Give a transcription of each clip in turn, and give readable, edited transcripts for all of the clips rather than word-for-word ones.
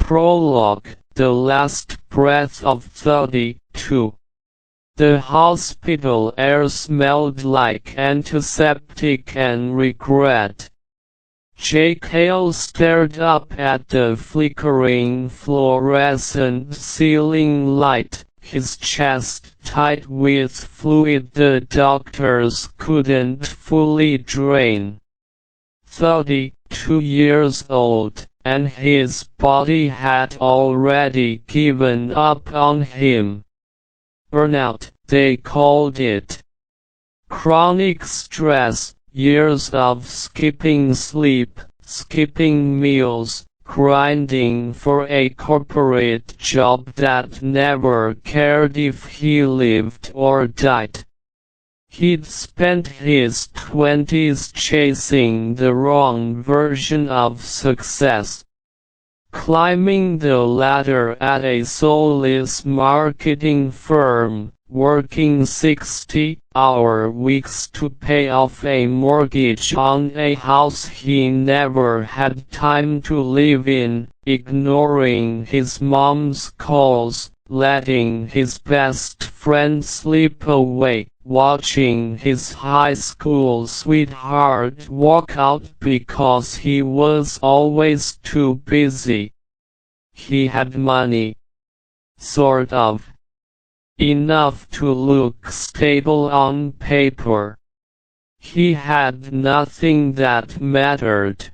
Prologue, the last breath of 32. The hospital air smelled like antiseptic and regret. Jake Hale stared up at the flickering fluorescent ceiling light, his chest tight with fluid the doctors couldn't fully drain. 32 years old, and his body had already given up on him. Burnout, they called it. Chronic stress, years of skipping sleep, skipping meals, grinding for a corporate job that never cared if he lived or died. He'd spent his 20s chasing the wrong version of success. Climbing the ladder at a soulless marketing firm, working 60-hour weeks to pay off a mortgage on a house he never had time to live in, ignoring his mom's calls, letting his best friend slip away, watching his high school sweetheart walk out because he was always too busy. He had money. Sort of. Enough to look stable on paper. He had nothing that mattered.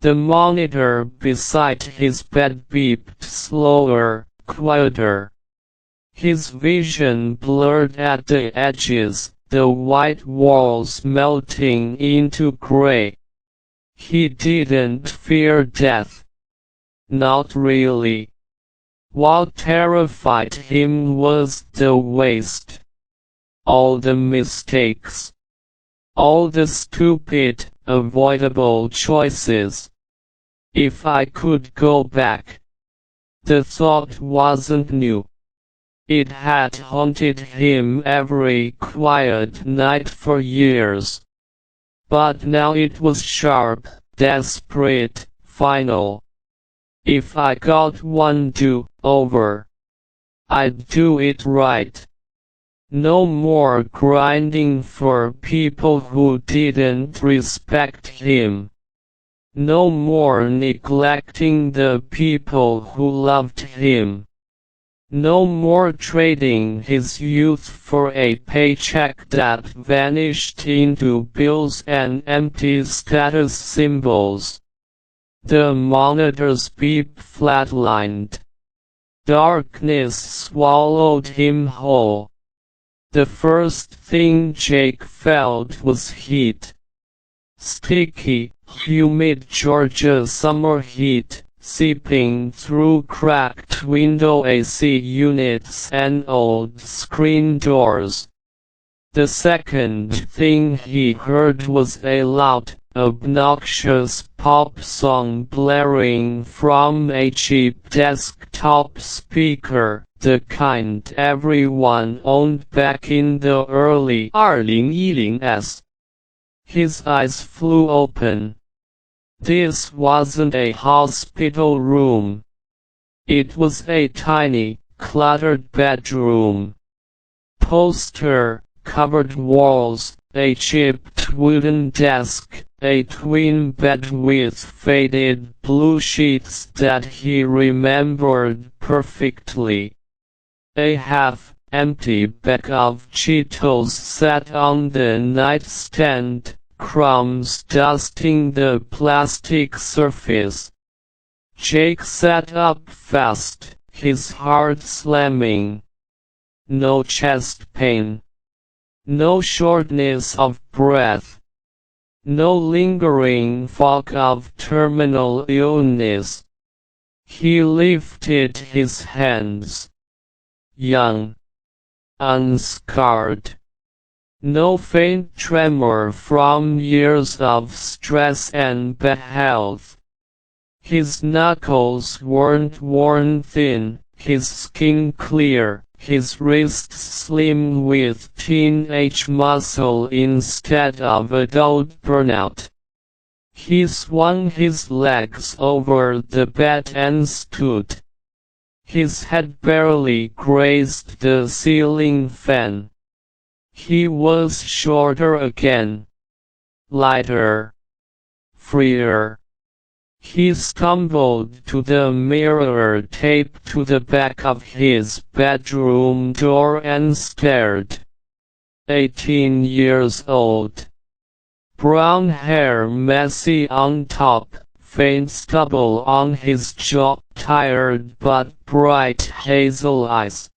The monitor beside his bed beeped slower, quieter. His vision blurred at the edges, the white walls melting into gray. He didn't fear death. Not really. What terrified him was the waste. All the mistakes. All the stupid, avoidable choices. If I could go back. The thought wasn't new. It had haunted him every quiet night for years. But now it was sharp, desperate, final. If I got one do-over, I'd do it right. No more grinding for people who didn't respect him. No more neglecting the people who loved him. No more trading his youth for a paycheck that vanished into bills and empty status symbols. The monitor's beep flatlined. Darkness swallowed him whole. The first thing Jake felt was heat. Sticky, humid Georgia summer heat, seeping through cracked window AC units and old screen doors. The second thing he heard was a loud, obnoxious pop song blaring from a cheap desktop speaker, the kind everyone owned back in the early 2010s. His eyes flew open. This wasn't a hospital room. It was a tiny, cluttered bedroom. Poster-covered walls, a chipped wooden desk, a twin bed with faded blue sheets that he remembered perfectly. A half-empty bag of Cheetos sat on the nightstand, crumbs dusting the plastic surface. Jake sat up fast, his heart slamming. No chest pain. No shortness of breath. No lingering fog of terminal illness. He lifted his hands. Young. Unscarred. No faint tremor from years of stress and bad health. His knuckles weren't worn thin, his skin clear, his wrists slim with teenage muscle instead of adult burnout. He swung his legs over the bed and stood. His head barely grazed the ceiling fan. He was shorter again. Lighter. Freer. He stumbled to the mirror taped to the back of his bedroom door and stared. 18 years old. Brown hair messy on top, faint stubble on his jaw, tired but bright hazel eyes.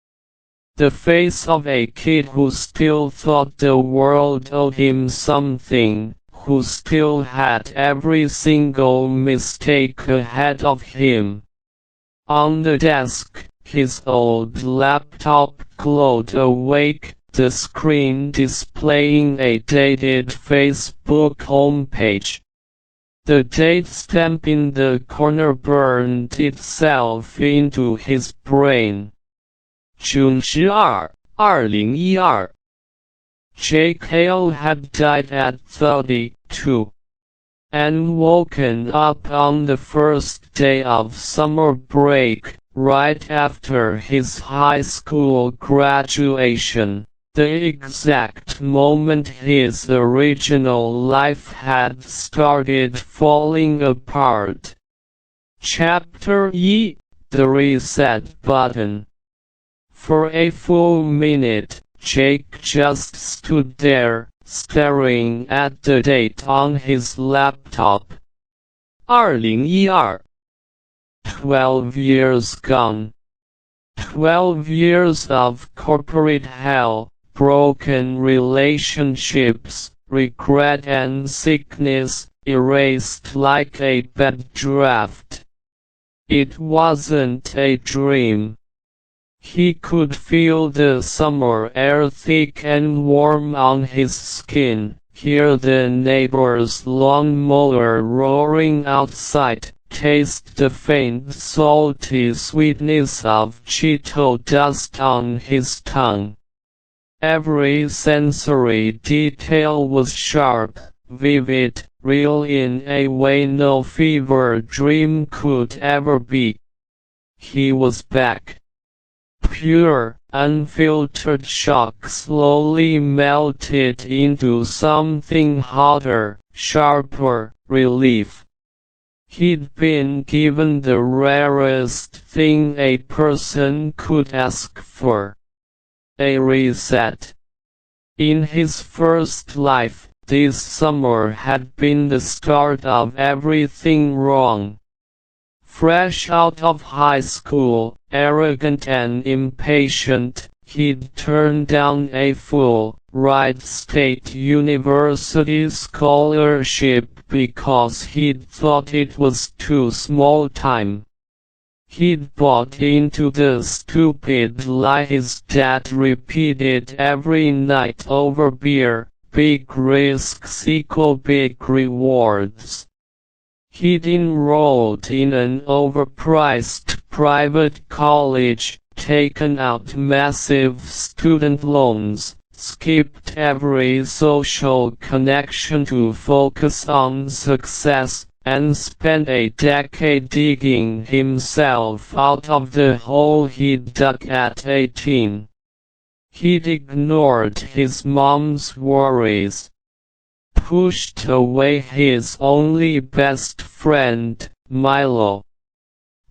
The face of a kid who still thought the world owed him something, who still had every single mistake ahead of him. On the desk, his old laptop glowed awake, the screen displaying a dated Facebook homepage. The date stamp in the corner burned itself into his brain. June 12, 2012. Jake Hale had died at 32. And woken up on the first day of summer break, right after his high school graduation. The exact moment his original life had started falling apart. Chapter E, the reset button. For a full minute, Jake just stood there, staring at the date on his laptop. 2012. 12 years gone. 12 years of corporate hell. Broken relationships, regret and sickness, erased like a bad draft. It wasn't a dream. He could feel the summer air thick and warm on his skin, hear the neighbor's lawnmower roaring outside, taste the faint salty sweetness of Cheeto dust on his tongue. Every sensory detail was sharp, vivid, real in a way no fever dream could ever be. He was back. Pure, unfiltered shock slowly melted into something hotter, sharper, relief. He'd been given the rarest thing a person could ask for. A reset. In his first life, this summer had been the start of everything wrong. Fresh out of high school, arrogant and impatient, he'd turned down a full, Wright State University scholarship because he'd thought it was too small time. He'd bought into the stupid lie his dad repeated every night over beer: big risks equal big rewards. He'd enrolled in an overpriced private college, taken out massive student loans, skipped every social connection to focus on success, and spent a decade digging himself out of the hole he'd dug at 18. He'd ignored his mom's worries, pushed away his only best friend, Milo,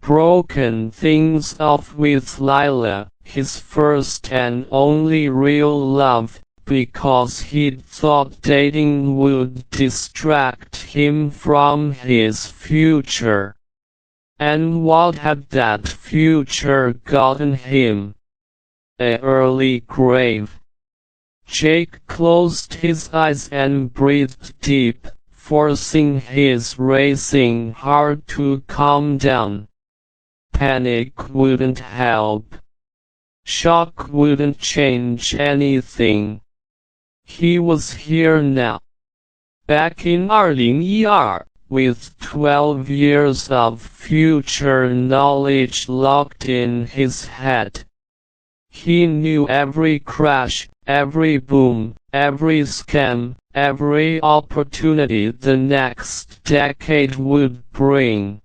broken things off with Lila, his first and only real love, because he'd thought dating would distract him from his future. And what had that future gotten him? An early grave. Jake closed his eyes and breathed deep, forcing his racing heart to calm down. Panic wouldn't help. Shock wouldn't change anything. He was here now. Back in 2012, with 12 years of future knowledge locked in his head. He knew every crash, every boom, every scam, every opportunity the next decade would bring.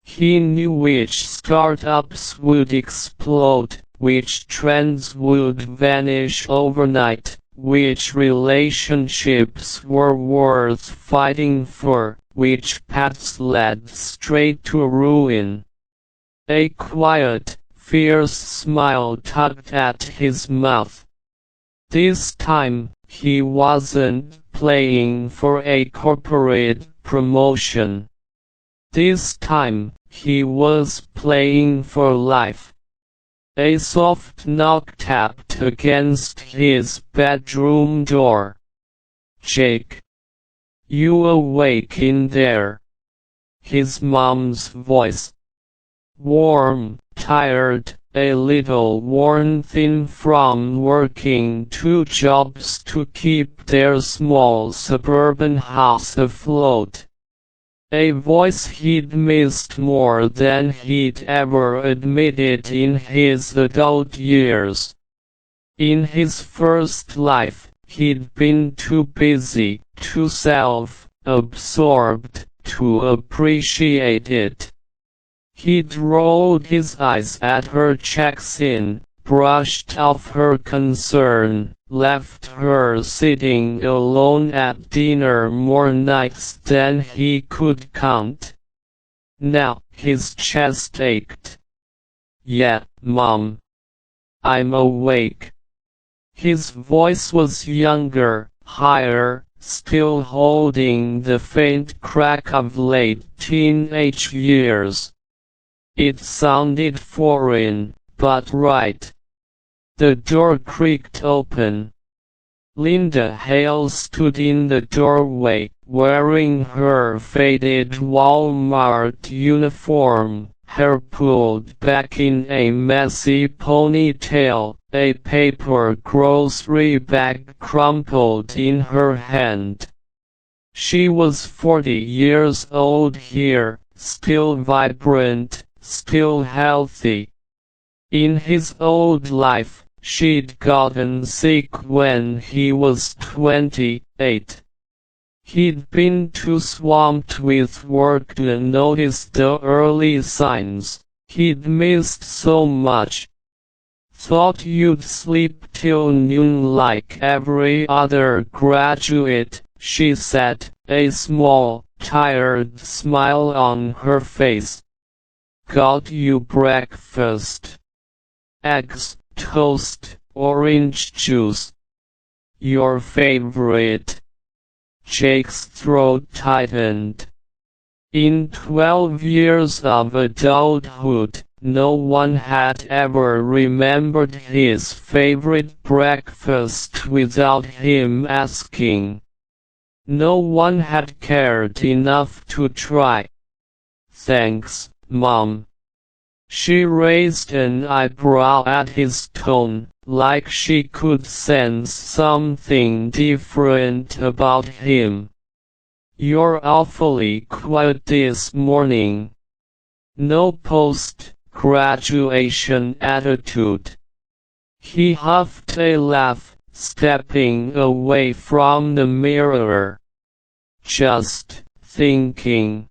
He knew which startups would explode, which trends would vanish overnight, which relationships were worth fighting for, which paths led straight to ruin. A quiet, fierce smile tugged at his mouth. This time, he wasn't playing for a corporate promotion. This time, he was playing for life. A soft knock tapped against his bedroom door. "Jake, you awake in there?" His mom's voice. Warm, tired, a little worn thin from working 2 jobs to keep their small suburban house afloat. A voice he'd missed more than he'd ever admitted in his adult years. In his first life, he'd been too busy, too self-absorbed, to appreciate it. He'd rolled his eyes at her checks in, brushed off her concern, left her sitting alone at dinner more nights than he could count. Now, his chest ached. "Yeah, Mom. I'm awake." His voice was younger, higher, still holding the faint crack of late teenage years. It sounded foreign, but right. The door creaked open. Linda Hale stood in the doorway, wearing her faded Walmart uniform, hair pulled back in a messy ponytail, a paper grocery bag crumpled in her hand. She was 40 years old here, still vibrant, still healthy. In his old life, she'd gotten sick when he was 28. He'd been too swamped with work to notice the early signs. He'd missed so much. "Thought you'd sleep till noon like every other graduate," she said, a small, tired smile on her face. "Got you breakfast. Eggs, toast, orange juice. Your favorite." Jake's throat tightened. In 12 years of adulthood, no one had ever remembered his favorite breakfast without him asking. No one had cared enough to try. "Thanks, Mom." She raised an eyebrow at his tone, like she could sense something different about him. "You're awfully quiet this morning." No post-graduation attitude. He huffed a laugh, stepping away from the mirror. "Just thinking."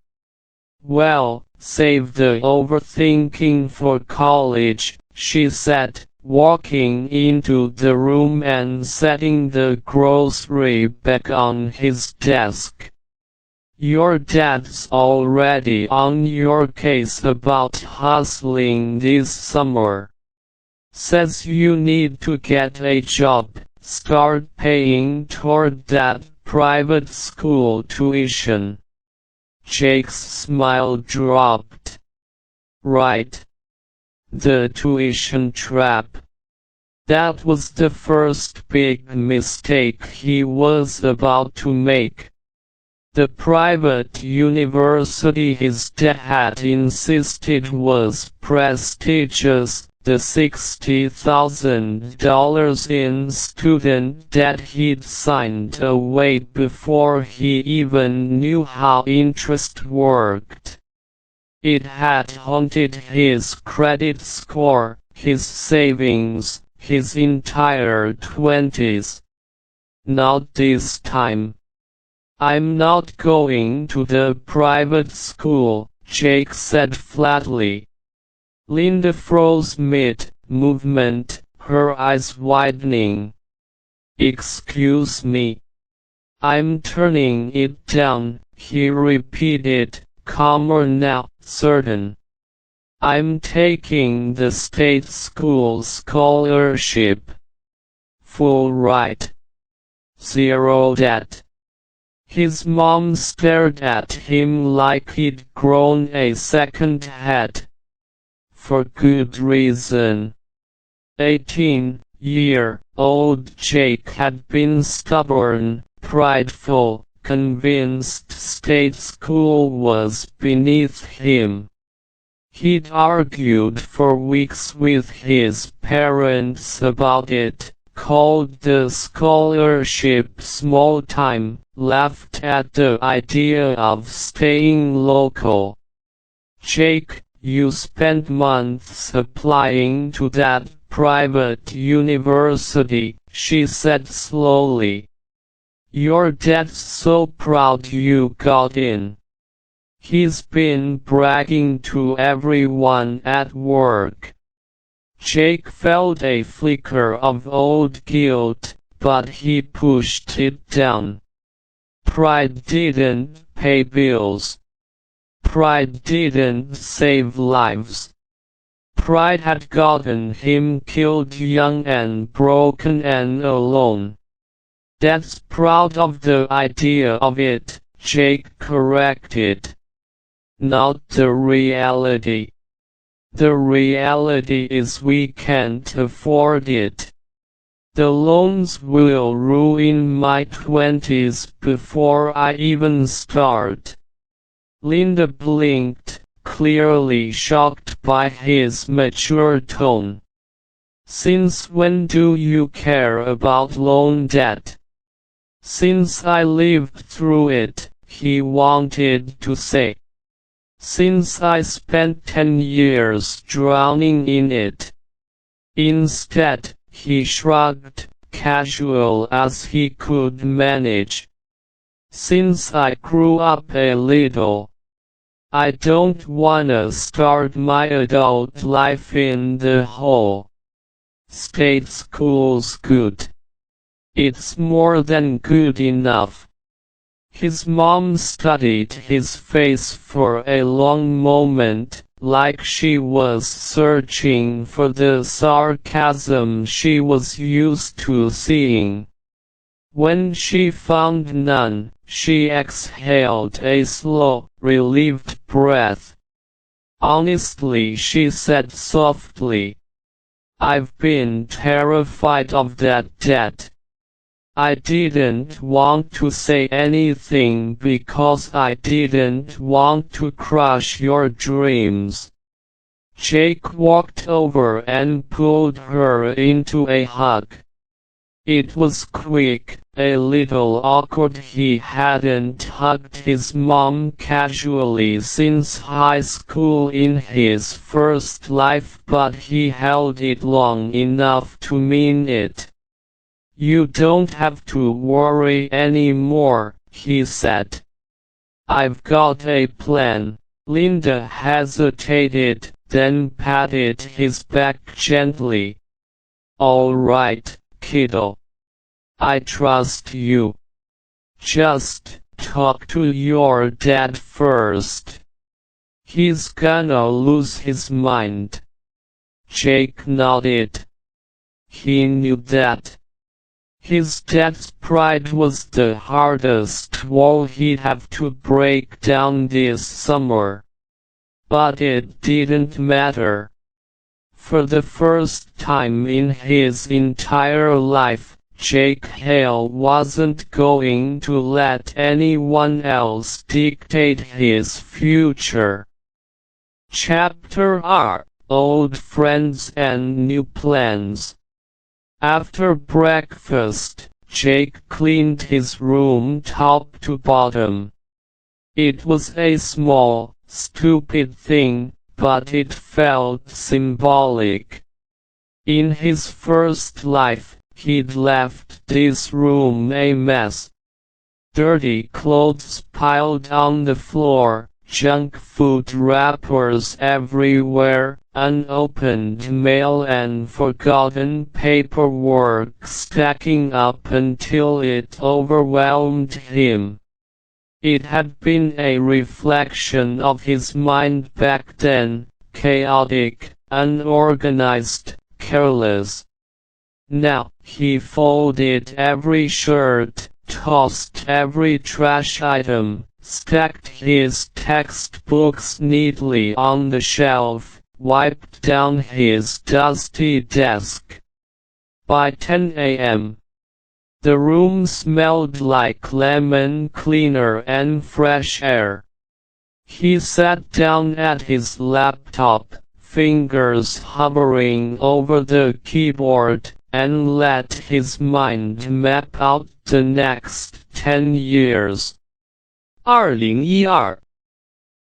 "Well, save the overthinking for college," she said, walking into the room and setting the grocery bag on his desk. "Your dad's already on your case about hustling this summer. Says you need to get a job, start paying toward that private school tuition." Jake's smile dropped. "Right. The tuition trap." That was the first big mistake he was about to make. The private university his dad had insisted was prestigious, the $60,000 in student debt he'd signed away before he even knew how interest worked. It had haunted his credit score, his savings, his entire 20s. not this time. I'm not going to the private school, Jake said flatly. Linda froze mid-movement, her eyes widening. Excuse me. I'm turning it down, he repeated, calmer now, certain. I'm taking the state school scholarship. Full ride. Zero debt. His mom stared at him like he'd grown a second head. For good reason. 18-year-old Jake had been stubborn, prideful, convinced state school was beneath him. He'd argued for weeks with his parents about it, called the scholarship small time, laughed at the idea of staying local. Jake, you spent months applying to that private university, she said slowly. Your dad's so proud you got in. He's been bragging to everyone at work. Jake felt a flicker of old guilt, but he pushed it down. Pride didn't pay bills. Pride didn't save lives. Pride had gotten him killed young and broken and alone. Dad's proud of the idea of it, Jake corrected. Not the reality. The reality is we can't afford it. The loans will ruin my 20s before I even start. Linda blinked, clearly shocked by his mature tone. Since when do you care about loan debt? Since I lived through it, he wanted to say. Since I spent 10 years drowning in it. Instead, he shrugged, casual as he could manage. Since I grew up a little. I don't wanna start my adult life in the hole. State school's good. It's more than good enough. His mom studied his face for a long moment, like she was searching for the sarcasm she was used to seeing. When she found none, she exhaled a slow, relieved breath. Honestly, she said softly. I've been terrified of that debt. I didn't want to say anything because I didn't want to crush your dreams. Jake walked over and pulled her into a hug. It was quick, a little awkward. He hadn't hugged his mom casually since high school in his first life, but he held it long enough to mean it. You don't have to worry anymore, he said. I've got a plan. Linda hesitated, then patted his back gently. All right, kiddo. I trust you. Just talk to your dad first. He's gonna lose his mind. Jake nodded. He knew that. His dad's pride was the hardest wall he'd have to break down this summer. But it didn't matter. For the first time in his entire life, Jake Hale wasn't going to let anyone else dictate his future. Chapter R: Old Friends and New Plans. After breakfast, Jake cleaned his room top to bottom. It was a small, stupid thing, but it felt symbolic. In his first life, he'd left this room a mess. Dirty clothes piled on the floor, junk food wrappers everywhere, unopened mail and forgotten paperwork stacking up until it overwhelmed him. It had been a reflection of his mind back then, chaotic, unorganized, careless. Now, he folded every shirt, tossed every trash item, stacked his textbooks neatly on the shelf, wiped down his dusty desk. By 10 a.m., the room smelled like lemon cleaner and fresh air. He sat down at his laptop, fingers hovering over the keyboard, and let his mind map out the next 10 years. 2012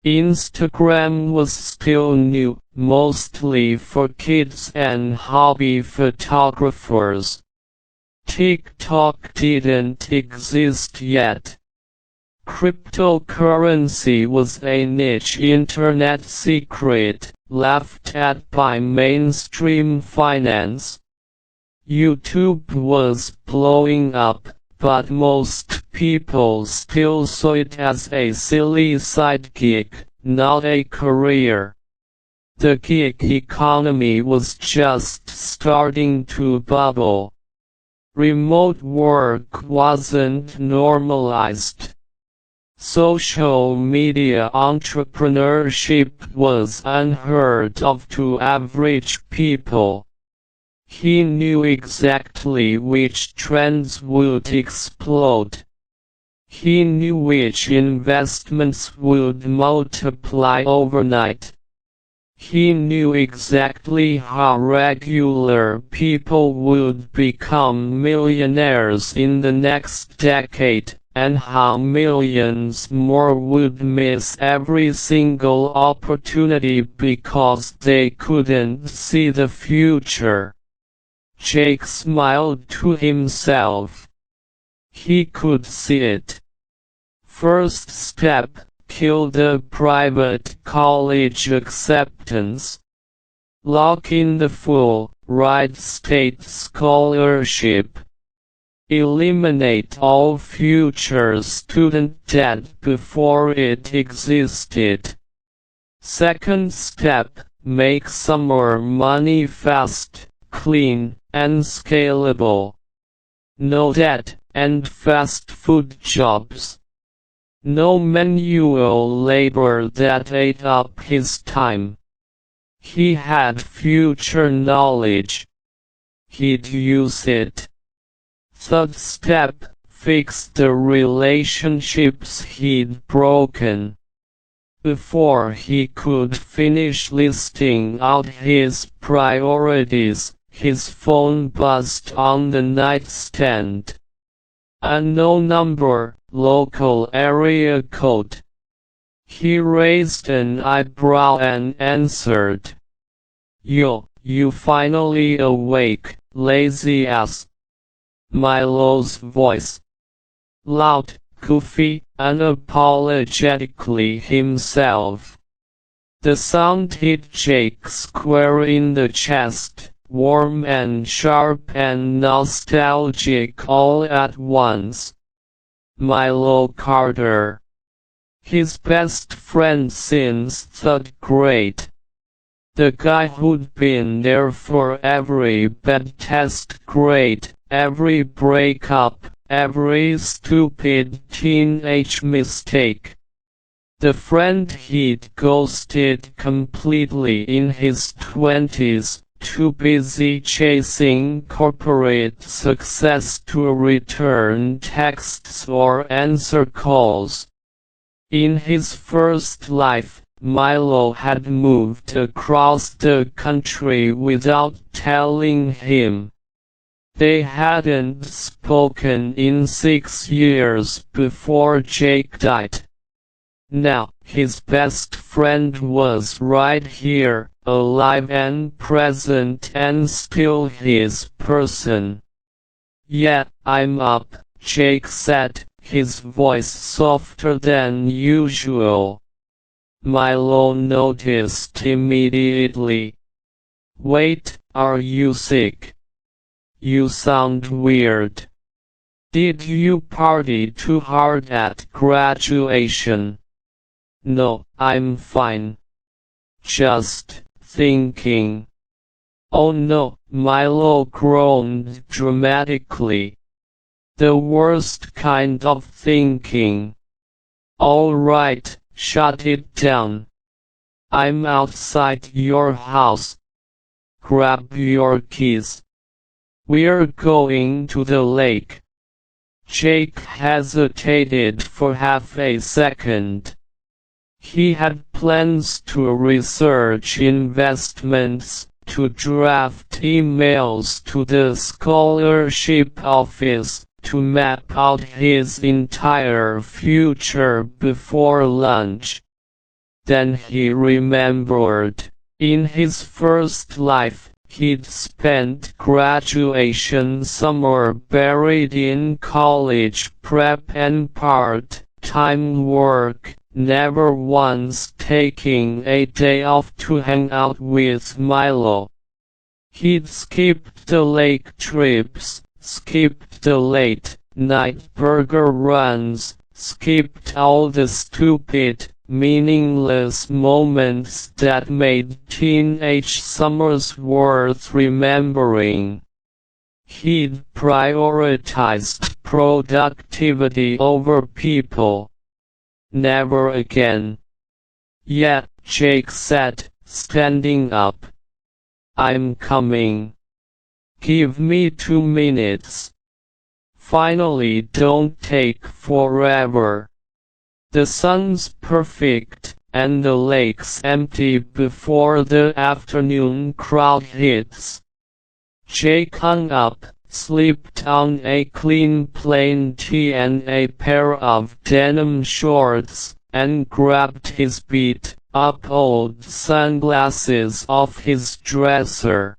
Instagram was still new, mostly for kids and hobby photographers. TikTok didn't exist yet. Cryptocurrency was a niche internet secret, laughed at by mainstream finance. YouTube was blowing up, but most people still saw it as a silly side gig, not a career. The gig economy was just starting to bubble. Remote work wasn't normalized. Social media entrepreneurship was unheard of to average people. He knew exactly which trends would explode. He knew which investments would multiply overnight. He knew exactly how regular people would become millionaires in the next decade, and how millions more would miss every single opportunity because they couldn't see the future. Jake smiled to himself. He could see it. First step, kill the private college acceptance. Lock in the full, ride state scholarship. Eliminate all future student debt before it existed. Second step, make summer money fast, clean, and scalable. No debt, and fast food jobs. No manual labor that ate up his time. He had future knowledge. He'd use it. Third step, fix the relationships he'd broken. Before he could finish listing out his priorities, his phone buzzed on the nightstand. Unknown number, local area code. He raised an eyebrow and answered. Yo, you finally awake, lazy ass. Milo's voice. Loud, goofy, unapologetically himself. The sound hit Jake square in the chest, warm and sharp and nostalgic all at once. Milo Carter. His best friend since third grade. The guy who'd been there for every bad test grade, every breakup, every stupid teenage mistake. The friend he'd ghosted completely in his 20s, too busy chasing corporate success to return texts or answer calls. In his first life, Milo had moved across the country without telling him. They hadn't spoken in 6 years before Jake died. Now, his best friend was right here, alive and present and still his person. "Yeah, I'm up," Jake said, his voice softer than usual. Milo noticed immediately. "Wait, are you sick? You sound weird. Did you party too hard at graduation?" "No, I'm fine. Just thinking." "Oh no," Milo groaned dramatically. "The worst kind of thinking." "All right, shut it down. I'm outside your house. Grab your keys. We're going to the lake." Jake hesitated for half a second. He had plans to research investments, to draft emails to the scholarship office, to map out his entire future before lunch. Then he remembered, in his first life, he'd spent graduation summer buried in college prep and part-time work, never once taking a day off to hang out with Milo. He'd skipped the lake trips, skipped the late-night burger runs, skipped all the stupid, meaningless moments that made teenage summers worth remembering. He'd prioritized productivity over people. "Never again." "Yeah," Jake said, standing up. "I'm coming. Give me 2 minutes. Finally, don't take forever. The sun's perfect, and the lake's empty before the afternoon crowd hits." Jake hung up, slipped on a clean plain tee and a pair of denim shorts, and grabbed his beat-up old sunglasses off his dresser.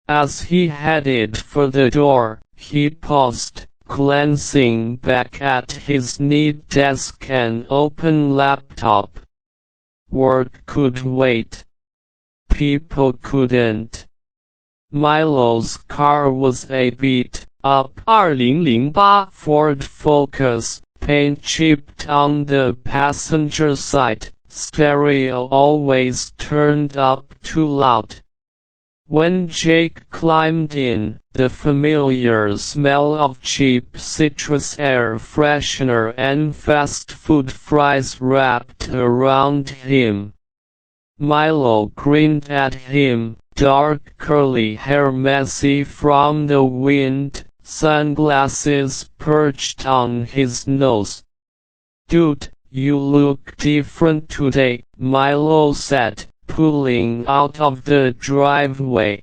As he headed for the door, he paused, glancing back at his neat desk and open laptop. Work could wait. People couldn't. Milo's car was a beat-up 2008 Ford Focus, paint chipped on the passenger side, stereo always turned up too loud. When Jake climbed in, the familiar smell of cheap citrus air freshener and fast food fries wrapped around him. Milo grinned at him, dark curly hair messy from the wind, sunglasses perched on his nose. "Dude, you look different today," Milo said, pulling out of the driveway.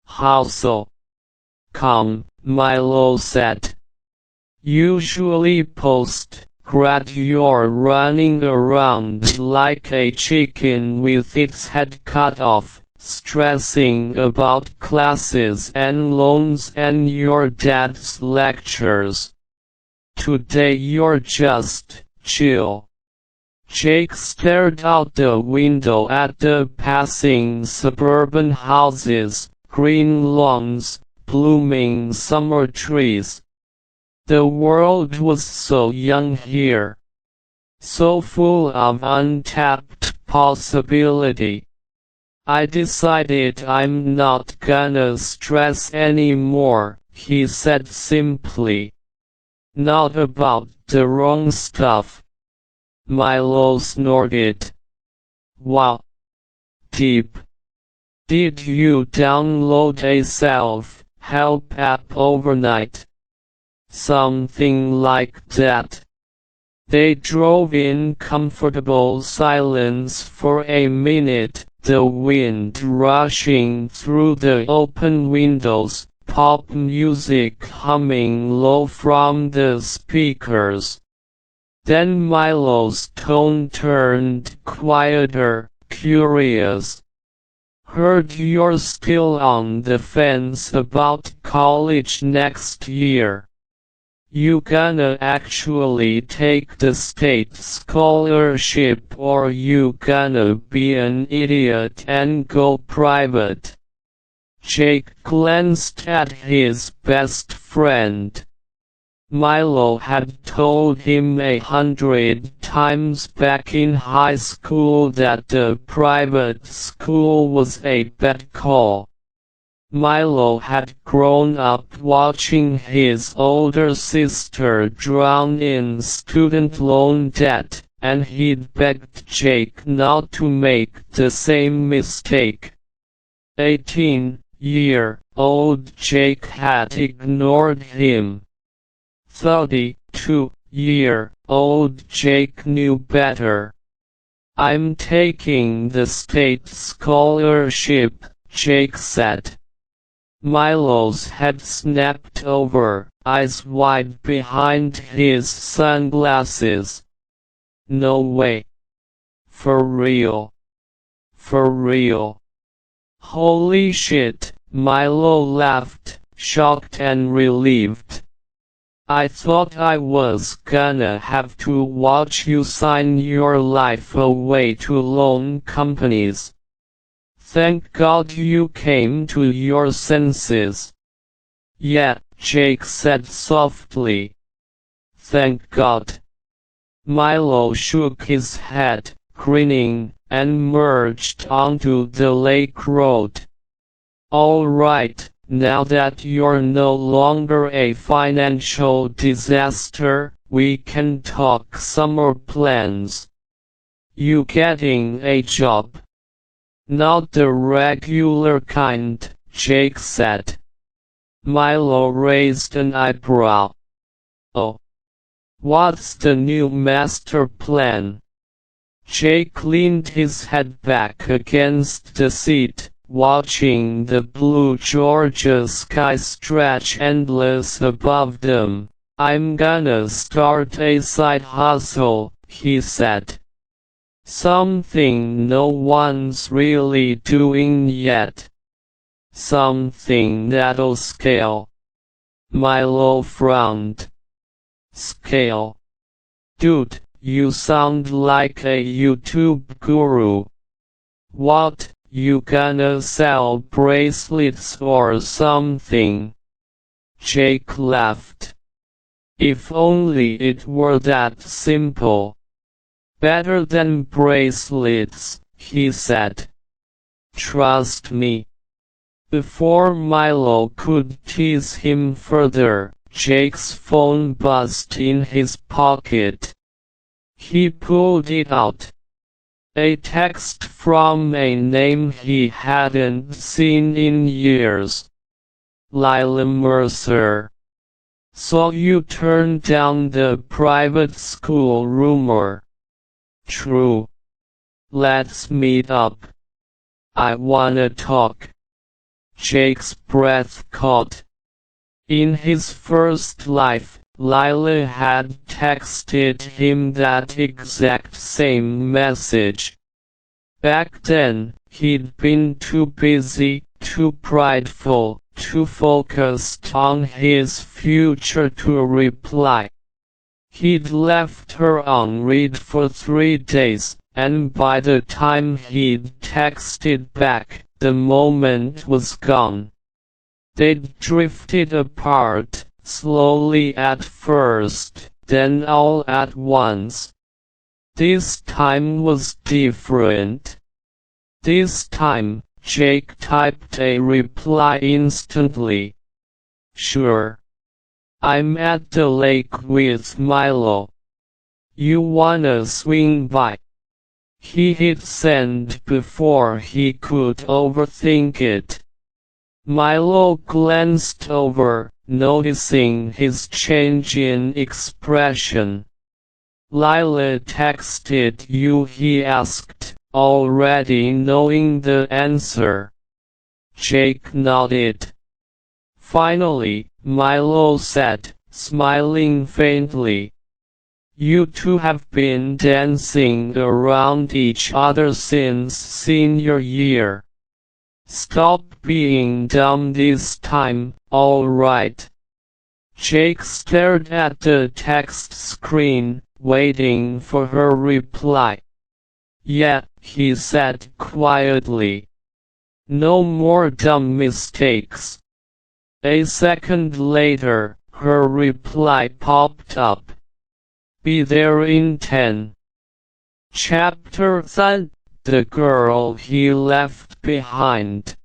"How so?" "Come," Milo said. "Usually post-grad you're running around like a chicken with its head cut off, stressing about classes and loans and your dad's lectures. Today you're just chill." Jake stared out the window at the passing suburban houses, green lawns, blooming summer trees. The world was so young here. So full of untapped possibility. "I decided I'm not gonna stress anymore," he said simply. "Not about the wrong stuff." Milo snorted. "Wow. Deep. Did you download a self-help app overnight?" "Something like that." They drove in comfortable silence for a minute, the wind rushing through the open windows, pop music humming low from the speakers. Then Milo's tone turned quieter, curious. "Heard you're still on the fence about college next year. You gonna actually take the state scholarship or you gonna be an idiot and go private? Jake glanced at his best friend. Milo had told him 100 times back in high school that the private school was a bad call. Milo had grown up watching his older sister drown in student loan debt, and he'd begged Jake not to make the same mistake. 18-year-old Jake had ignored him. 32-year-old Jake knew better. "I'm taking the state scholarship," Jake said. Milo's head snapped over, eyes wide behind his sunglasses. "No way. For real? For real?" "Holy shit," Milo laughed, shocked and relieved. "I thought I was gonna have to watch you sign your life away to loan companies. Thank God you came to your senses." "Yeah," Jake said softly. "Thank God." Milo shook his head, grinning, and merged onto the lake road. "All right, now that you're no longer a financial disaster, we can talk summer plans. You getting a job?" "Not the regular kind," Jake said. Milo raised an eyebrow. "Oh. What's the new master plan?" Jake leaned his head back against the seat, watching the blue Georgia sky stretch endless above them. "I'm gonna start a side hustle," he said. "Something no one's really doing yet. Something that'll scale." Milo frowned. "Scale? Dude, you sound like a YouTube guru. What, you gonna sell bracelets or something?" Jake laughed. "If only it were that simple." "Better than bracelets," he said. "Trust me." Before Milo could tease him further, Jake's phone buzzed in his pocket. He pulled it out. A text from a name he hadn't seen in years. "Lila Mercer. So you turned down the private school rumor?" "True. Let's meet up. I wanna talk." Jake's breath caught. In his first life, Lila had texted him that exact same message. Back then, he'd been too busy, too prideful, too focused on his future to reply. He'd left her on read for 3 days, and by the time he'd texted back, the moment was gone. They'd drifted apart, slowly at first, then all at once. This time was different. This time, Jake typed a reply instantly. "Sure. I'm at the lake with Milo. You wanna swing by?" He hit send before he could overthink it. Milo glanced over, noticing his change in expression. "Lila texted you?" he asked, already knowing the answer. Jake nodded. Finally, Milo said, smiling faintly. "You two have been dancing around each other since senior year." Stop being dumb this time, alright? Jake stared at the text screen, waiting for her reply. Yeah, he said quietly. No more dumb mistakes. A second later, her reply popped up. Be there in 10. Chapter 3. The girl he left behind.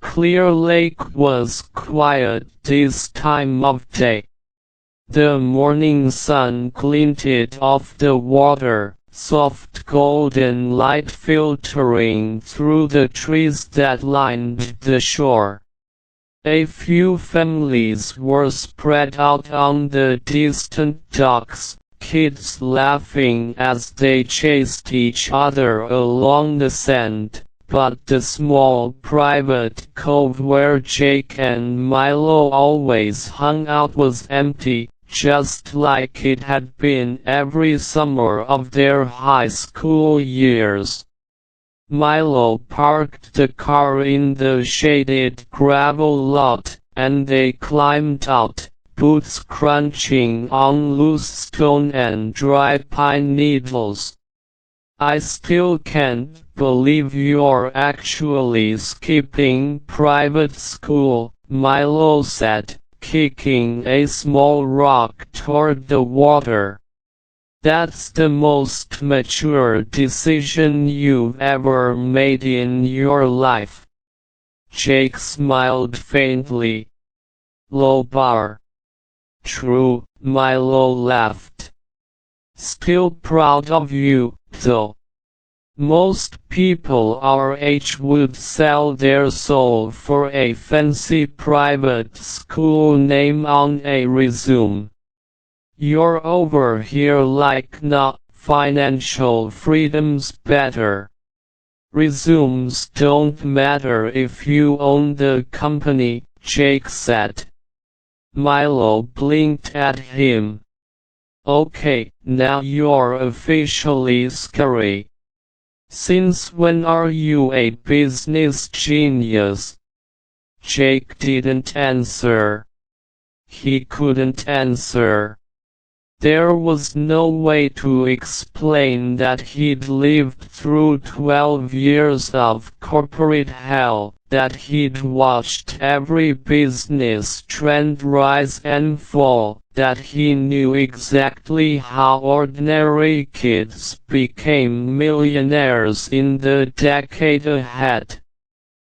Clear Lake was quiet this time of day. The morning sun glinted off the water, soft golden light filtering through the trees that lined the shore. A few families were spread out on the distant docks, kids laughing as they chased each other along the sand, but the small private cove where Jake and Milo always hung out was empty, just like it had been every summer of their high school years. Milo parked the car in the shaded gravel lot, and they climbed out, boots crunching on loose stone and dry pine needles. I still can't believe you're actually skipping private school, Milo said, kicking a small rock toward the water. That's the most mature decision you've ever made in your life. Jake smiled faintly. Low bar. True, Milo laughed. Still proud of you, though. Most people our age would sell their soul for a fancy private school name on a resume. You're over here like nah, financial freedom's better. Resumes don't matter if you own the company, Jake said. Milo blinked at him. Okay, now you're officially scary. Since when are you a business genius? Jake didn't answer. He couldn't answer. There was no way to explain that he'd lived through 12 years of corporate hell, that he'd watched every business trend rise and fall, that he knew exactly how ordinary kids became millionaires in the decade ahead.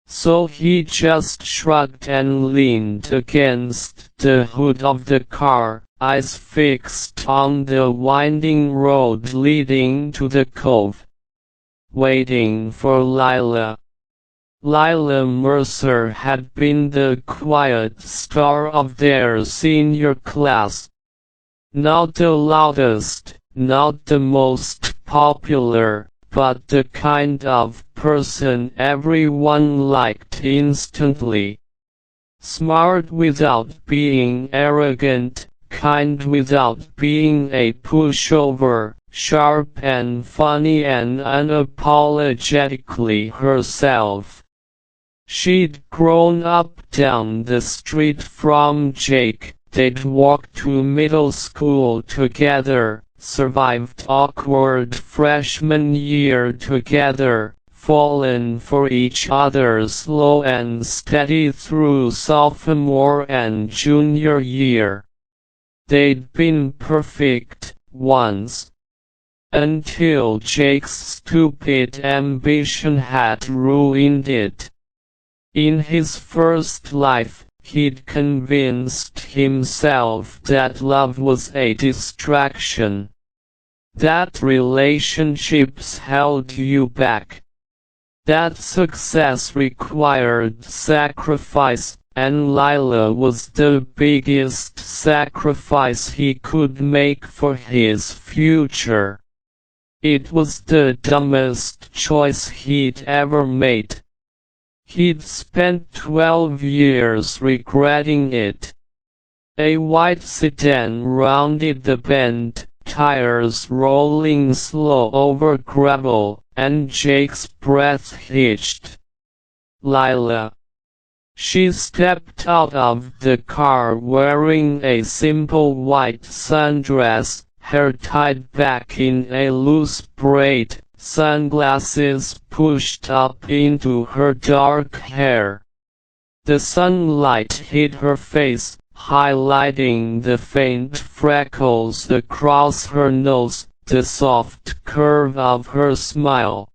So he just shrugged and leaned against the hood of the car, eyes fixed on the winding road leading to the cove. Waiting for Lila. Lila Mercer had been the quiet star of their senior class. Not the loudest, not the most popular, but the kind of person everyone liked instantly. Smart without being arrogant, kind without being a pushover, sharp and funny and unapologetically herself. She'd grown up down the street from Jake, they'd walked to middle school together, survived awkward freshman year together, fallen for each other slow and steady through sophomore and junior year. They'd been perfect, once. Until Jake's stupid ambition had ruined it. In his first life, he'd convinced himself that love was a distraction. That relationships held you back. That success required sacrifice, and Lila was the biggest sacrifice he could make for his future. It was the dumbest choice he'd ever made. He'd spent 12 years regretting it. A white sedan rounded the bend, tires rolling slow over gravel, and Jake's breath hitched. Lila. She stepped out of the car wearing a simple white sundress, hair tied back in a loose braid, sunglasses pushed up into her dark hair. The sunlight hit her face, highlighting the faint freckles across her nose, the soft curve of her smile.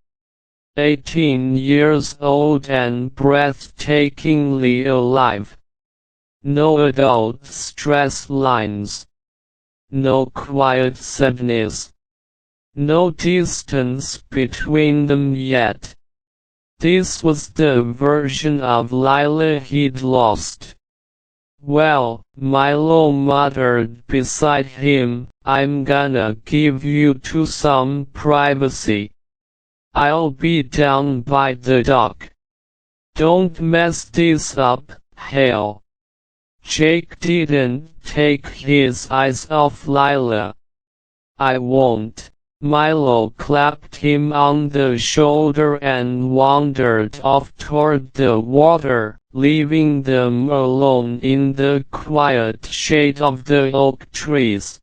18 years old and breathtakingly alive. No adult stress lines. No quiet sadness. No distance between them yet. This was the version of Lila he'd lost. "Well," Milo muttered beside him, "I'm gonna give you two some privacy. I'll be down by the dock. Don't mess this up, Hale." Jake didn't take his eyes off Lila. "I won't." Milo clapped him on the shoulder and wandered off toward the water, leaving them alone in the quiet shade of the oak trees.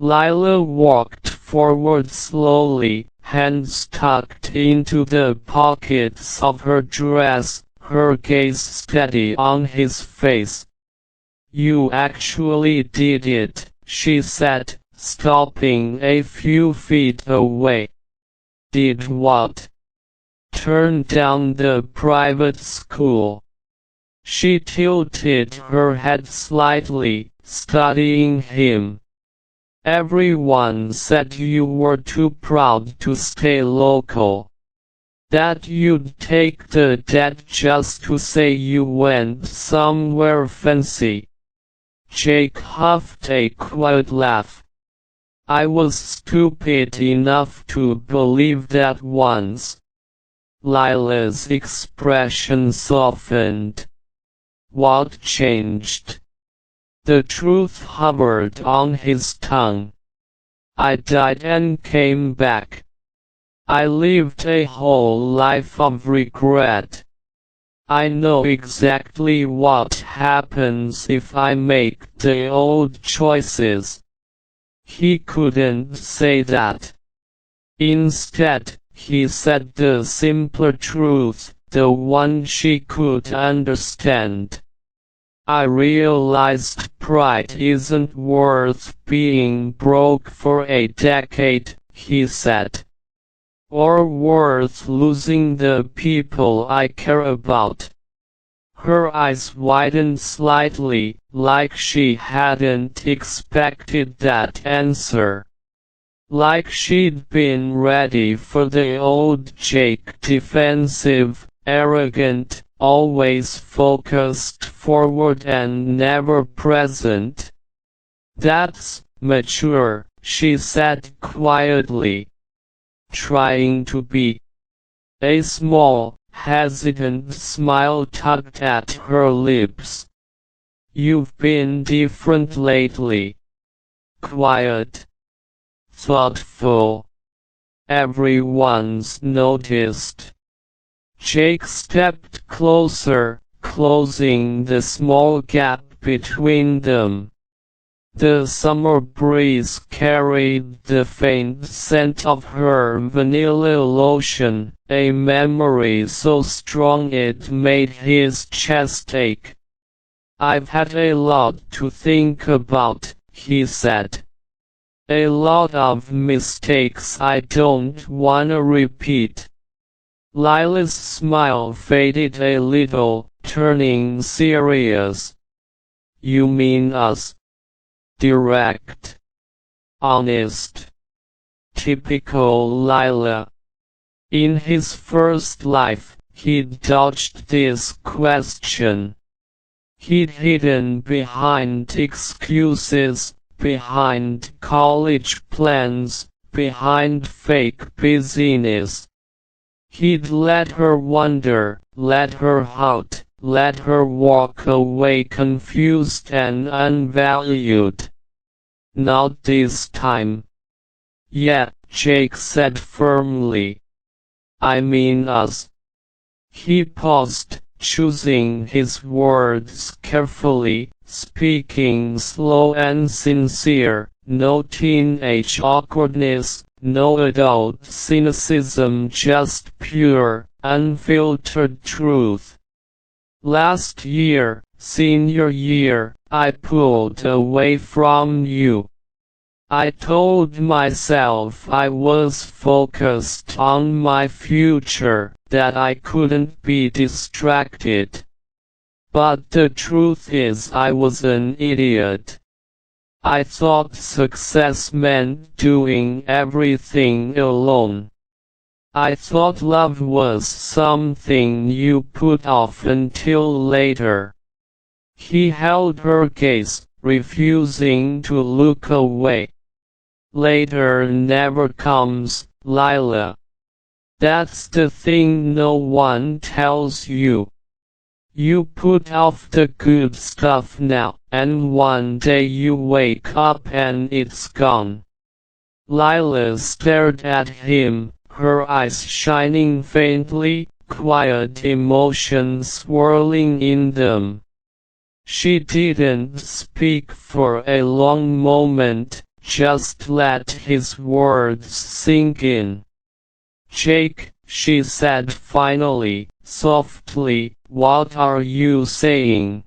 Lila walked forward slowly, hands tucked into the pockets of her dress, her gaze steady on his face. "You actually did it," she said, stopping a few feet away. "Did what?" "Turn down the private school." She tilted her head slightly, studying him. "Everyone said you were too proud to stay local. That you'd take the debt just to say you went somewhere fancy." Jake huffed a quiet laugh. "I was stupid enough to believe that once." Lila's expression softened. "What changed?" The truth hovered on his tongue. "I died and came back. I lived a whole life of regret. I know exactly what happens if I make the old choices." He couldn't say that. Instead, he said the simpler truth, the one she could understand. "I realized pride isn't worth being broke for a decade," he said. "Or worth losing the people I care about." Her eyes widened slightly, like she hadn't expected that answer. Like she'd been ready for the old Jake, defensive, arrogant, always focused forward and never present. "That's mature," she said quietly. "Trying to be." A small, hesitant smile tugged at her lips. "You've been different lately. Quiet. Thoughtful. Everyone's noticed." Jake stepped closer, closing the small gap between them. The summer breeze carried the faint scent of her vanilla lotion, a memory so strong it made his chest ache. "I've had a lot to think about," he said. "A lot of mistakes I don't wanna repeat." Lila's smile faded a little, turning serious. "You mean us?" Direct. Honest. Typical Lila. In his first life, he'd dodged this question. He'd hidden behind excuses, behind college plans, behind fake busyness. He'd let her wonder, let her out, let her walk away confused and unvalued. Not this time. "Yeah," Jake said firmly. "I mean us." He paused, choosing his words carefully, speaking slow and sincere, no teenage awkwardness, no adult cynicism, just pure, unfiltered truth. Last year, senior year, I pulled away from you. I told myself I was focused on my future, that I couldn't be distracted. But the truth is I was an idiot. I thought success meant doing everything alone. I thought love was something you put off until later. He held her gaze, refusing to look away. Later never comes, Lila. That's the thing no one tells you. You put off the good stuff now, and one day you wake up and it's gone. Lila stared at him, her eyes shining faintly, quiet emotion swirling in them. She didn't speak for a long moment, just let his words sink in. "Jake," she said finally, softly, "what are you saying?"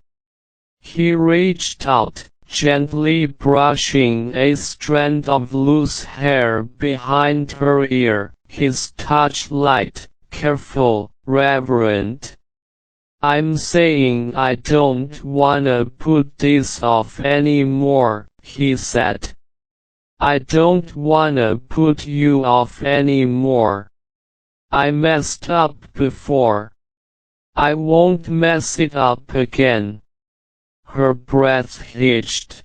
He reached out, gently brushing a strand of loose hair behind her ear, his touch light, careful, reverent. "I'm saying I don't wanna put this off anymore," he said. "I don't wanna put you off anymore. I messed up before. I won't mess it up again." Her breath hitched.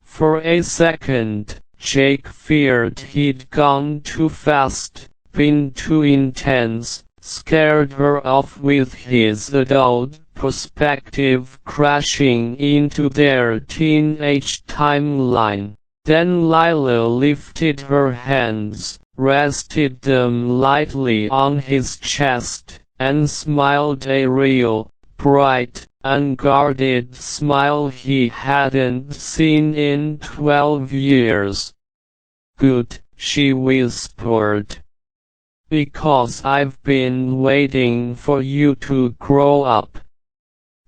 For a second, Jake feared he'd gone too fast, been too intense, scared her off with his adult perspective crashing into their teenage timeline. Then Lila lifted her hands, rested them lightly on his chest, and smiled a real, bright, unguarded smile he hadn't seen in 12 years. "Good," she whispered. "Because I've been waiting for you to grow up."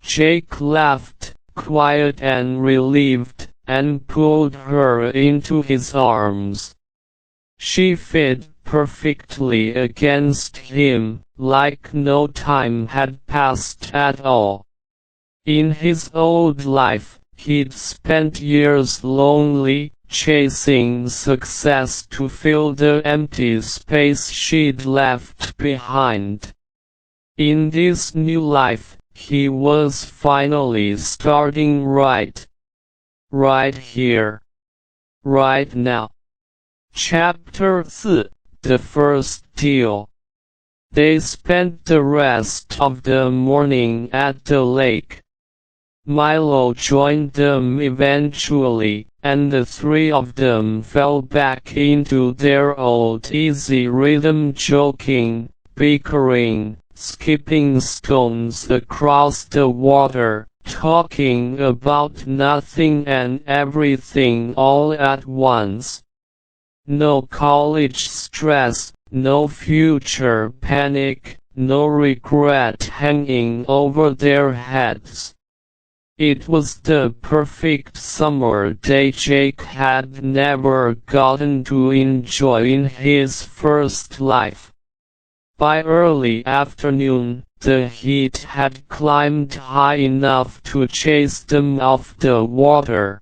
Jake laughed, quiet and relieved, and pulled her into his arms. She fit perfectly against him, like no time had passed at all. In his old life, he'd spent years lonely, chasing success to fill the empty space she'd left behind. In this new life, he was finally starting right here, right now. Chapter 4: The First Deal. They spent the rest of the morning at the lake. Milo joined them eventually, and the three of them fell back into their old easy rhythm, joking, bickering, skipping stones across the water, talking about nothing and everything all at once. No college stress, no future panic, no regret hanging over their heads. It was the perfect summer day Jake had never gotten to enjoy in his first life. By early afternoon, the heat had climbed high enough to chase them off the water.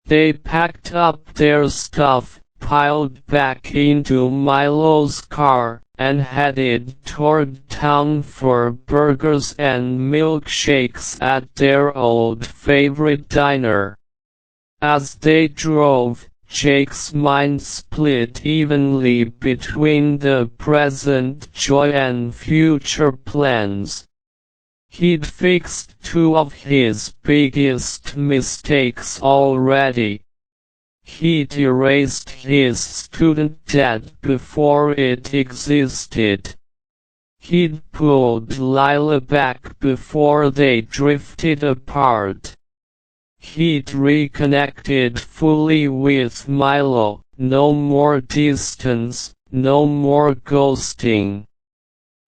They packed up their stuff, piled back into Milo's car, and headed toward town for burgers and milkshakes at their old favorite diner. As they drove, Jake's mind split evenly between the present joy and future plans. He'd fixed two of his biggest mistakes already. He'd erased his student debt before it existed. He'd pulled Lila back before they drifted apart. He'd reconnected fully with Milo, no more distance, no more ghosting.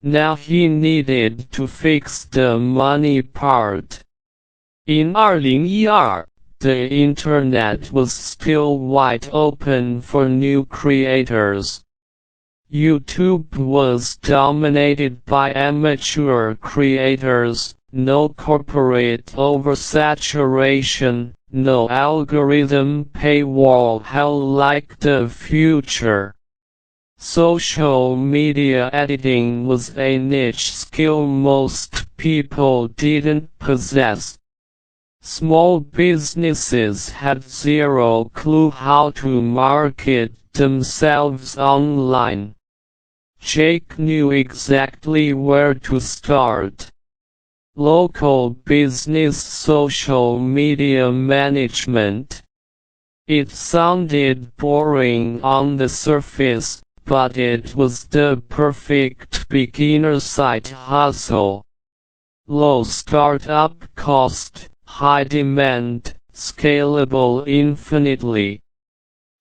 Now he needed to fix the money part. In 2012, the internet was still wide open for new creators. YouTube was dominated by amateur creators, no corporate oversaturation, no algorithm paywall hell like the future. Social media editing was a niche skill most people didn't possess. Small businesses had zero clue how to market themselves online. Jake knew exactly where to start. Local business social media management. It sounded boring on the surface, but it was the perfect beginner side hustle. Low startup cost, high demand, scalable infinitely.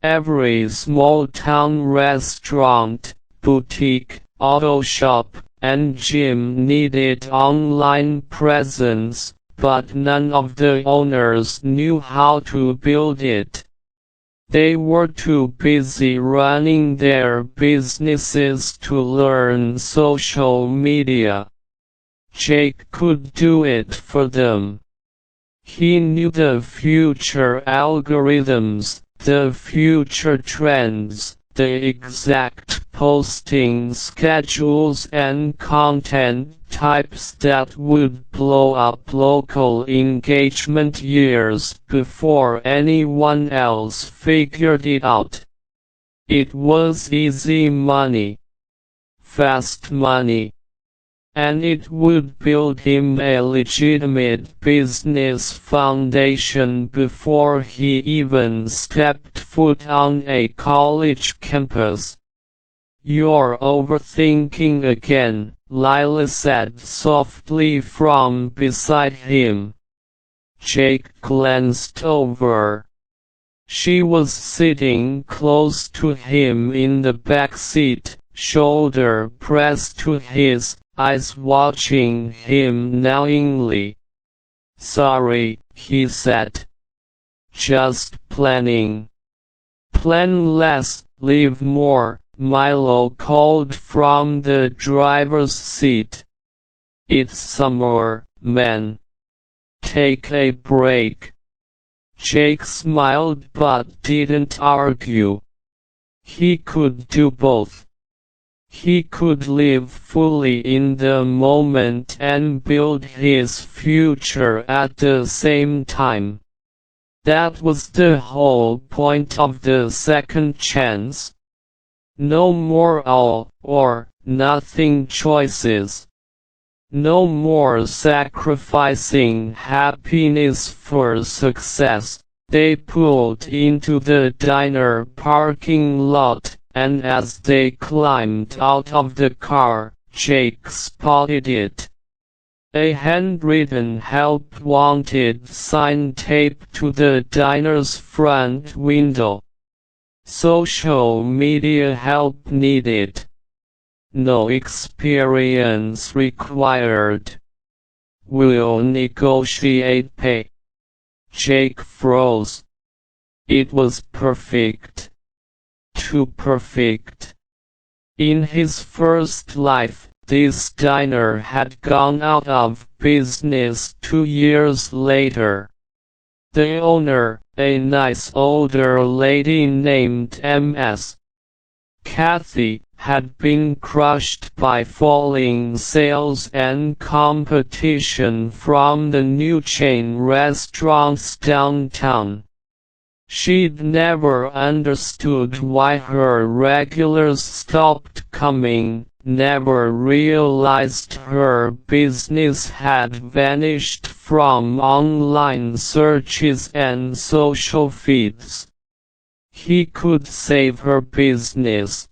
Every small-town restaurant, boutique, auto shop, and gym needed online presence, but none of the owners knew how to build it. They were too busy running their businesses to learn social media. Jake could do it for them. He knew the future algorithms, the future trends, the exact posting schedules and content types that would blow up local engagement years before anyone else figured it out. It was easy money. Fast money. And it would build him a legitimate business foundation before he even stepped foot on a college campus. "You're overthinking again," Lila said softly from beside him. Jake glanced over. She was sitting close to him in the back seat, shoulder pressed to his, eyes watching him knowingly. "Sorry," he said. "Just planning." "Plan less, live more," Milo called from the driver's seat. "It's summer, man. Take a break." Jake smiled but didn't argue. He could do both. He could live fully in the moment and build his future at the same time. That was the whole point of the second chance. No more all or nothing choices. No more sacrificing happiness for success. They pulled into the diner parking lot, and as they climbed out of the car, Jake spotted it. A handwritten "Help Wanted" sign taped to the diner's front window. Social media help needed. No experience required. We'll negotiate pay. Jake froze. It was perfect. Too perfect. In his first life, this diner had gone out of business 2 years later. The owner, a nice older lady named Ms. Kathy, had been crushed by falling sales and competition from the new chain restaurants downtown. She'd never understood why her regulars stopped coming, never realized her business had vanished from online searches and social feeds. He could save her business.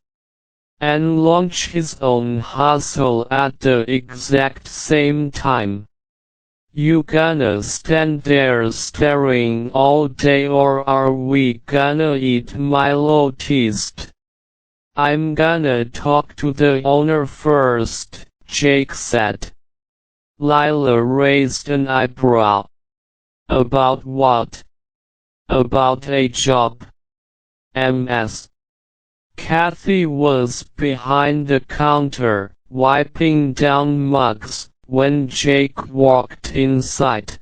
and launch his own hustle at the exact same time. You gonna stand there staring all day, or are we gonna eat Milo? Teased. I'm gonna talk to the owner first, Jake said. Lila raised an eyebrow. About what? About a job. Ms. Kathy was behind the counter, wiping down mugs, when Jake walked inside.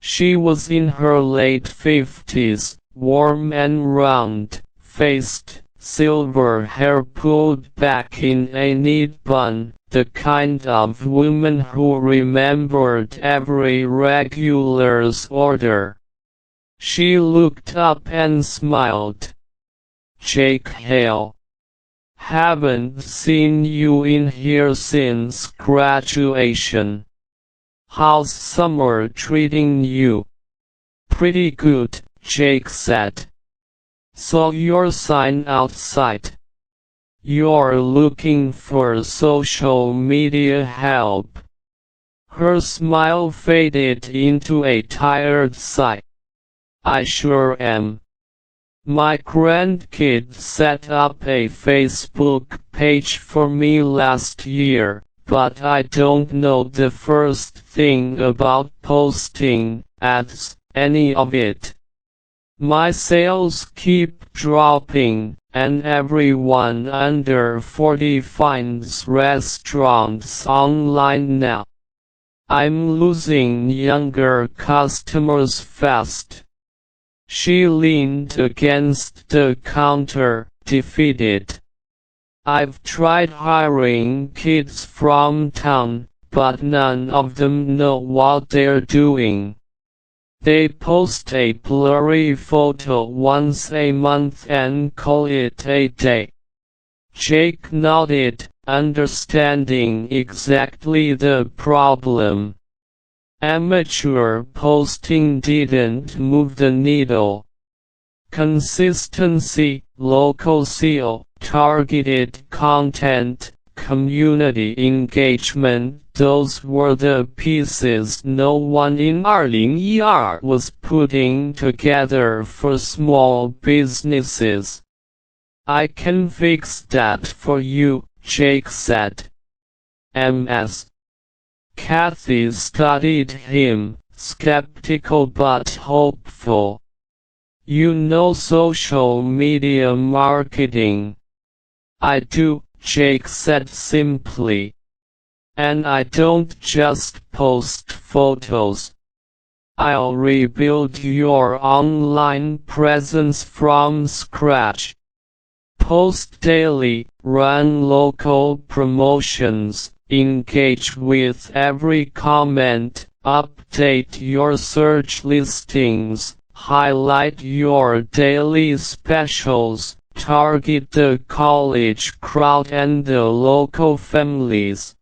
She was in her late 50s, warm and round-faced, silver hair pulled back in a neat bun, the kind of woman who remembered every regular's order. She looked up and smiled. Jake Hale. Haven't seen you in here since graduation. How's summer treating you? Pretty good, Jake said. Saw your sign outside. You're looking for social media help. Her smile faded into a tired sigh. I sure am. My grandkid set up a Facebook page for me last year, but I don't know the first thing about posting ads, any of it. My sales keep dropping, and everyone under 40 finds restaurants online now. I'm losing younger customers fast. She leaned against the counter, defeated. I've tried hiring kids from town, but none of them know what they're doing. They post a blurry photo once a month and call it a day. Jake nodded, understanding exactly the problem. Amateur posting didn't move the needle. Consistency, local SEO, targeted content, community engagement, those were the pieces no one in Arling ER was putting together for small businesses. I can fix that for you, Jake said. Ms. Kathy studied him, skeptical but hopeful. You know social media marketing? I do, Jake said simply. And I don't just post photos. I'll rebuild your online presence from scratch. Post daily, run local promotions, engage with every comment, update your search listings, highlight your daily specials, target the college crowd and the local families.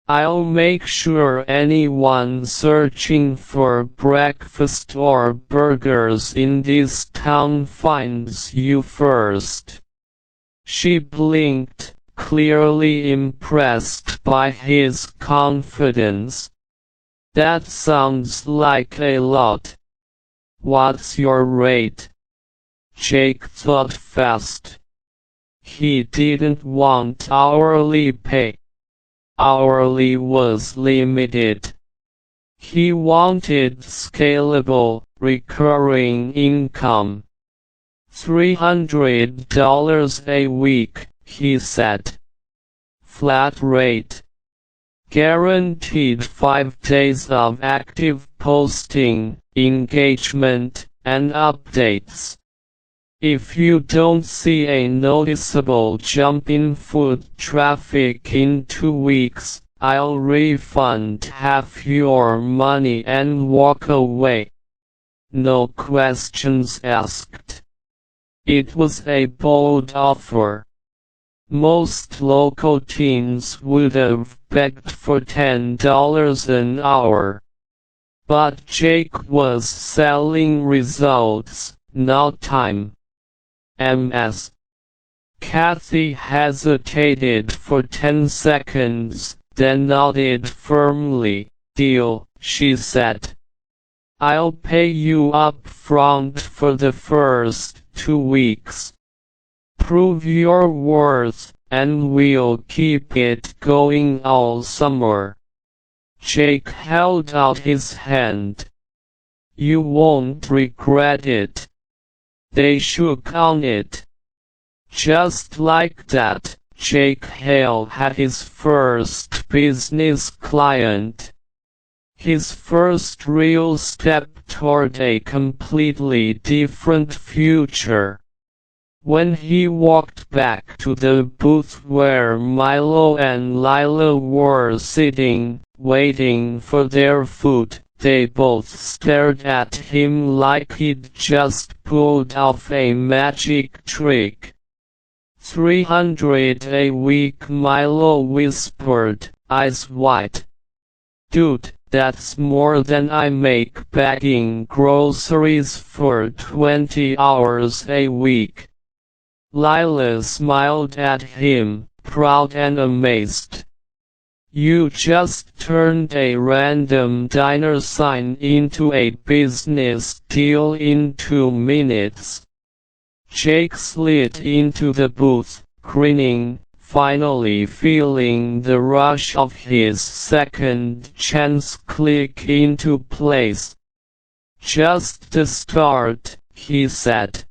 I'll make sure anyone searching for breakfast or burgers in this town finds you first. She blinked, clearly impressed by his confidence. That sounds like a lot. What's your rate? Jake thought fast. He didn't want hourly pay. Hourly was limited. He wanted scalable, recurring income. $300 a week, he said. Flat rate. Guaranteed 5 days of active posting, engagement, and updates. If you don't see a noticeable jump in foot traffic in 2 weeks, I'll refund half your money and walk away. No questions asked. It was a bold offer. Most local teens would have begged for $10 an hour. But Jake was selling results, not time. Ms. Kathy hesitated for 10 seconds, then nodded firmly. "Deal," she said. "I'll pay you up front for the first 2 weeks. Prove your worth, and we'll keep it going all summer." Jake held out his hand. "You won't regret it." They shook on it. Just like that, Jake Hale had his first business client. His first real step toward a completely different future. When he walked back to the booth where Milo and Lila were sitting, waiting for their food, they both stared at him like he'd just pulled off a magic trick. $300 a week, Milo whispered, eyes wide. "Dude, that's more than I make bagging groceries for 20 hours a week." Lila smiled at him, proud and amazed. "You just turned a random diner sign into a business deal in 2 minutes. Jake slid into the booth, grinning, finally feeling the rush of his second chance click into place. "Just the start," he said.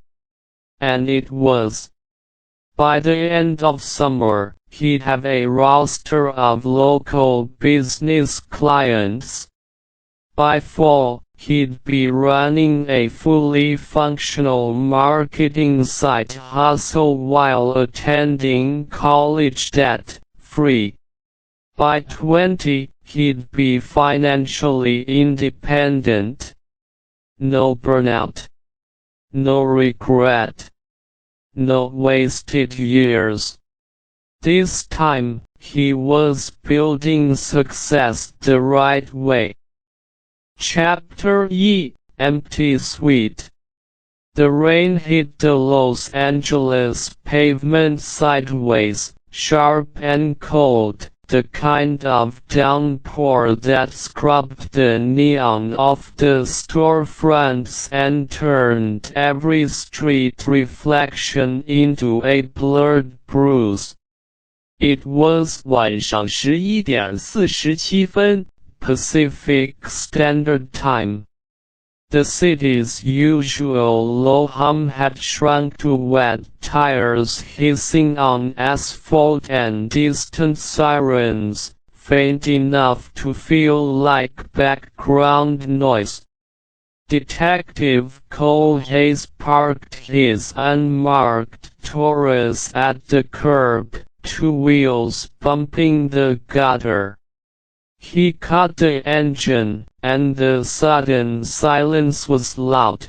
And it was. By the end of summer, he'd have a roster of local business clients. By fall, he'd be running a fully functional marketing side hustle while attending college debt-free. By 20, he'd be financially independent. No burnout. No regret. No wasted years. This time, he was building success the right way. Chapter E, Empty Suite. The rain hit the Los Angeles pavement sideways, sharp and cold, the kind of downpour that scrubbed the neon off the storefronts and turned every street reflection into a blurred bruise. It was 晚上11点47分 Pacific Standard Time. The city's usual low hum had shrunk to wet tires hissing on asphalt and distant sirens, faint enough to feel like background noise. Detective Cole Hayes parked his unmarked Taurus at the curb, 2 wheels bumping the gutter. He cut the engine, and the sudden silence was loud.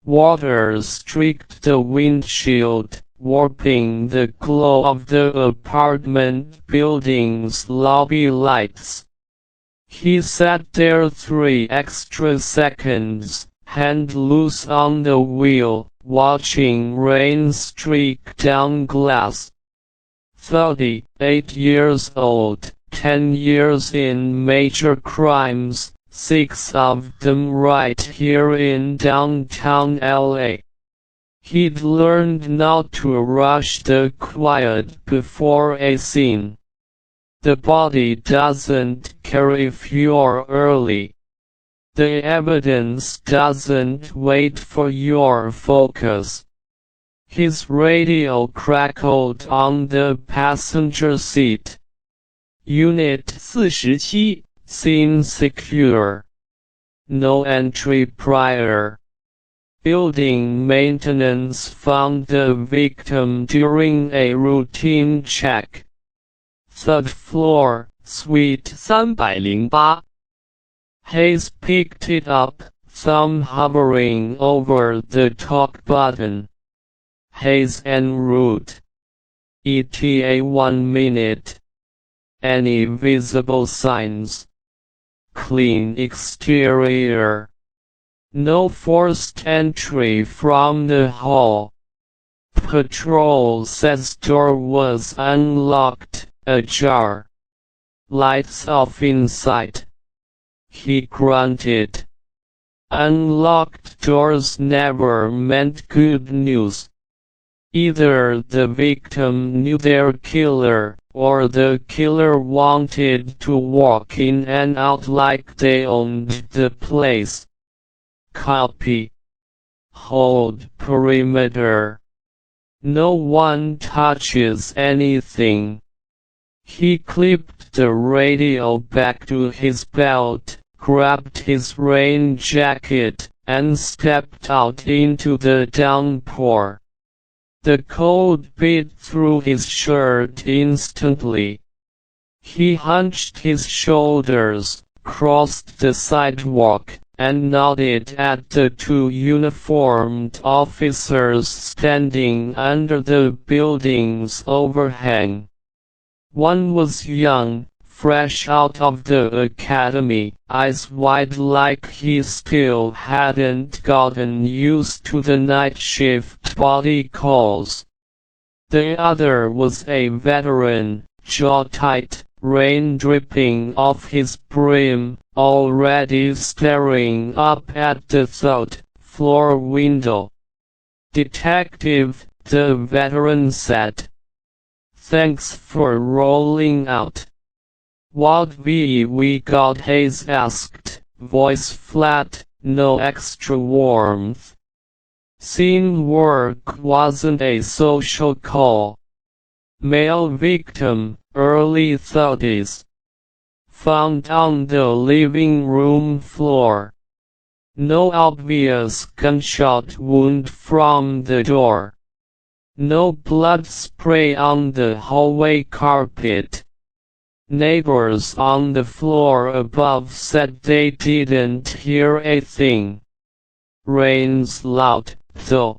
Water streaked the windshield, warping the glow of the apartment building's lobby lights. He sat there 3 extra seconds, hand loose on the wheel, watching rain streak down glass. 38 years old. 10 years in major crimes, 6 of them right here in downtown LA. He'd learned not to rush the quiet before a scene. The body doesn't care if you're early. The evidence doesn't wait for your focus. His radio crackled on the passenger seat. Unit 47, Scene Secure. No entry prior. Building maintenance found the victim during a routine check. 3rd floor, Suite 308. Hayes picked it up, thumb hovering over the talk button. Hayes en route. ETA 1 minute. Any visible signs? Clean exterior. No forced entry from the hall. Patrol says door was unlocked, ajar. Lights off inside. He grunted. Unlocked doors never meant good news. Either the victim knew their killer, or the killer wanted to walk in and out like they owned the place. Copy. Hold perimeter. No one touches anything. He clipped the radio back to his belt, grabbed his rain jacket, and stepped out into the downpour. The cold bit through his shirt instantly. He hunched his shoulders, crossed the sidewalk, and nodded at the two uniformed officers standing under the building's overhang. One was young, fresh out of the academy, eyes wide like he still hadn't gotten used to the night shift body calls. The other was a veteran, jaw tight, rain dripping off his brim, already staring up at the third-floor window. "Detective," the veteran said. "Thanks for rolling out." "What we got?" Hayes asked, voice flat, no extra warmth. Scene work wasn't a social call. Male victim, early 30s. Found on the living room floor. No obvious gunshot wound from the door. No blood spray on the hallway carpet. Neighbors on the floor above said they didn't hear a thing. Rain's loud, though.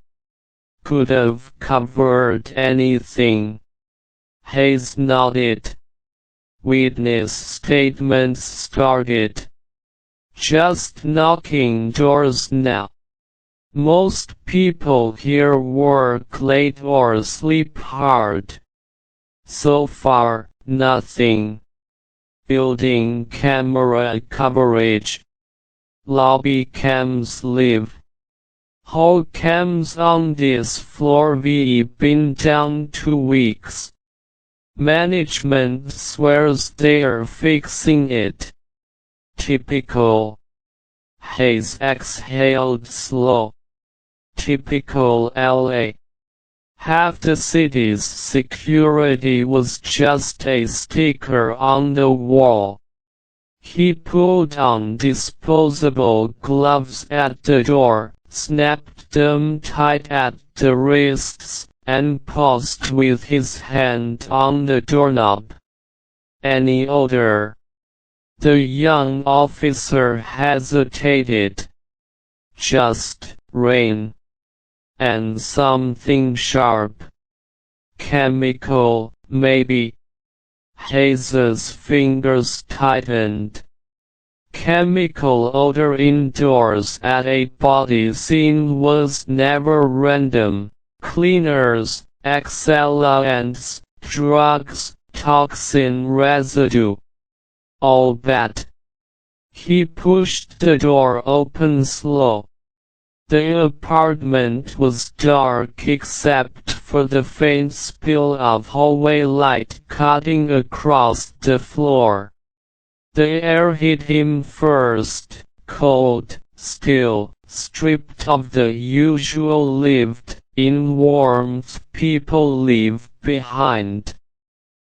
Could have covered anything. Hayes nodded. Witness statements started. Just knocking doors now. Most people here work late or sleep hard. So far, nothing. Building camera coverage. Lobby cams live. Hall cams on this floor. We've been down 2 weeks. Management swears they're fixing it. Typical. Hayes exhaled slow. Typical LA. Half the city's security was just a sticker on the wall. He pulled on disposable gloves at the door, snapped them tight at the wrists, and paused with his hand on the doorknob. "Any order?" The young officer hesitated. "Just rain. And something sharp. Chemical, maybe." Hayes's fingers tightened. Chemical odor indoors at a body scene was never random. Cleaners, accelerants, drugs, toxin residue. All bad. He pushed the door open slow. The apartment was dark except for the faint spill of hallway light cutting across the floor. The air hit him first, cold, still, stripped of the usual lived-in warmth people leave behind.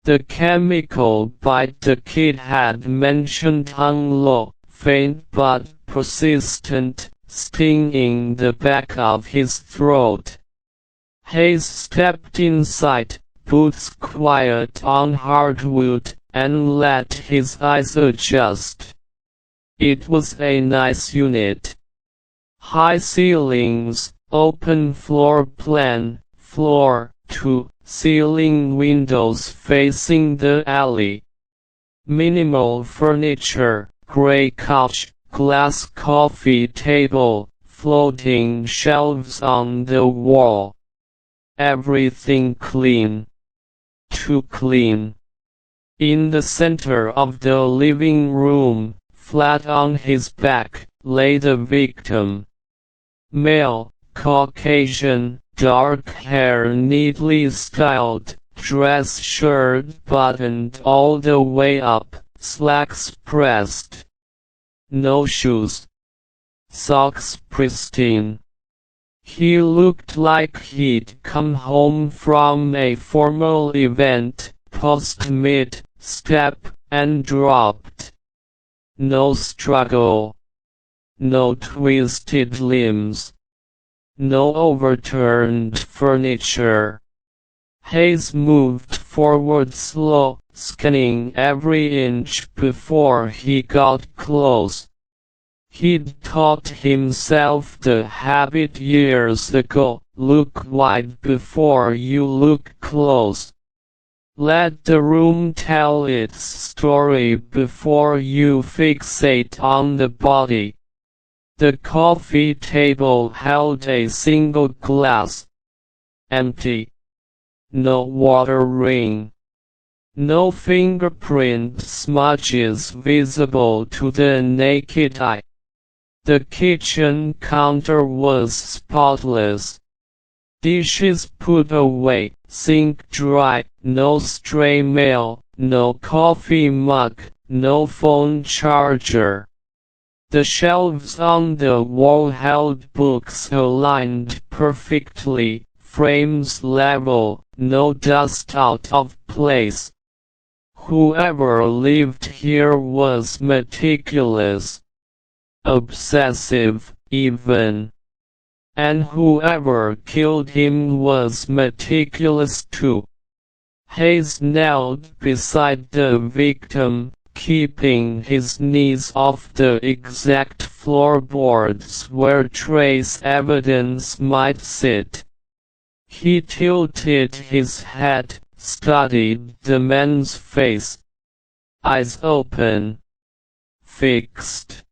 The chemical bite the kid had mentioned hung low, faint but persistent, stinging the back of his throat. Hayes stepped inside, boots quiet on hardwood, and let his eyes adjust. It was a nice unit. High ceilings, open floor plan, floor to ceiling windows facing the alley. Minimal furniture, gray couch, glass coffee table, floating shelves on the wall. everything clean. Too clean. In the center of the living room, flat on his back, lay the victim. Male, Caucasian, dark hair neatly styled, dress shirt buttoned all the way up, slacks pressed. No shoes. Socks pristine. He looked like he'd come home from a formal event, paused mid-step, and dropped. No struggle. No twisted limbs. No overturned furniture. Hayes moved forward slow, scanning every inch before he got close. He'd taught himself the habit years ago, look wide before you look close. Let the room tell its story before you fixate on the body. The coffee table held a single glass. Empty. No water ring. No fingerprint smudges visible to the naked eye. The kitchen counter was spotless. Dishes put away, sink dry, no stray mail, no coffee mug, no phone charger. The shelves on the wall held books aligned perfectly, frames level, no dust out of place. Whoever lived here was meticulous. Obsessive, even. And whoever killed him was meticulous too. Hayes knelt beside the victim, keeping his knees off the exact floorboards where trace evidence might sit. He tilted his head, studied the man's face. Eyes open. Fixed.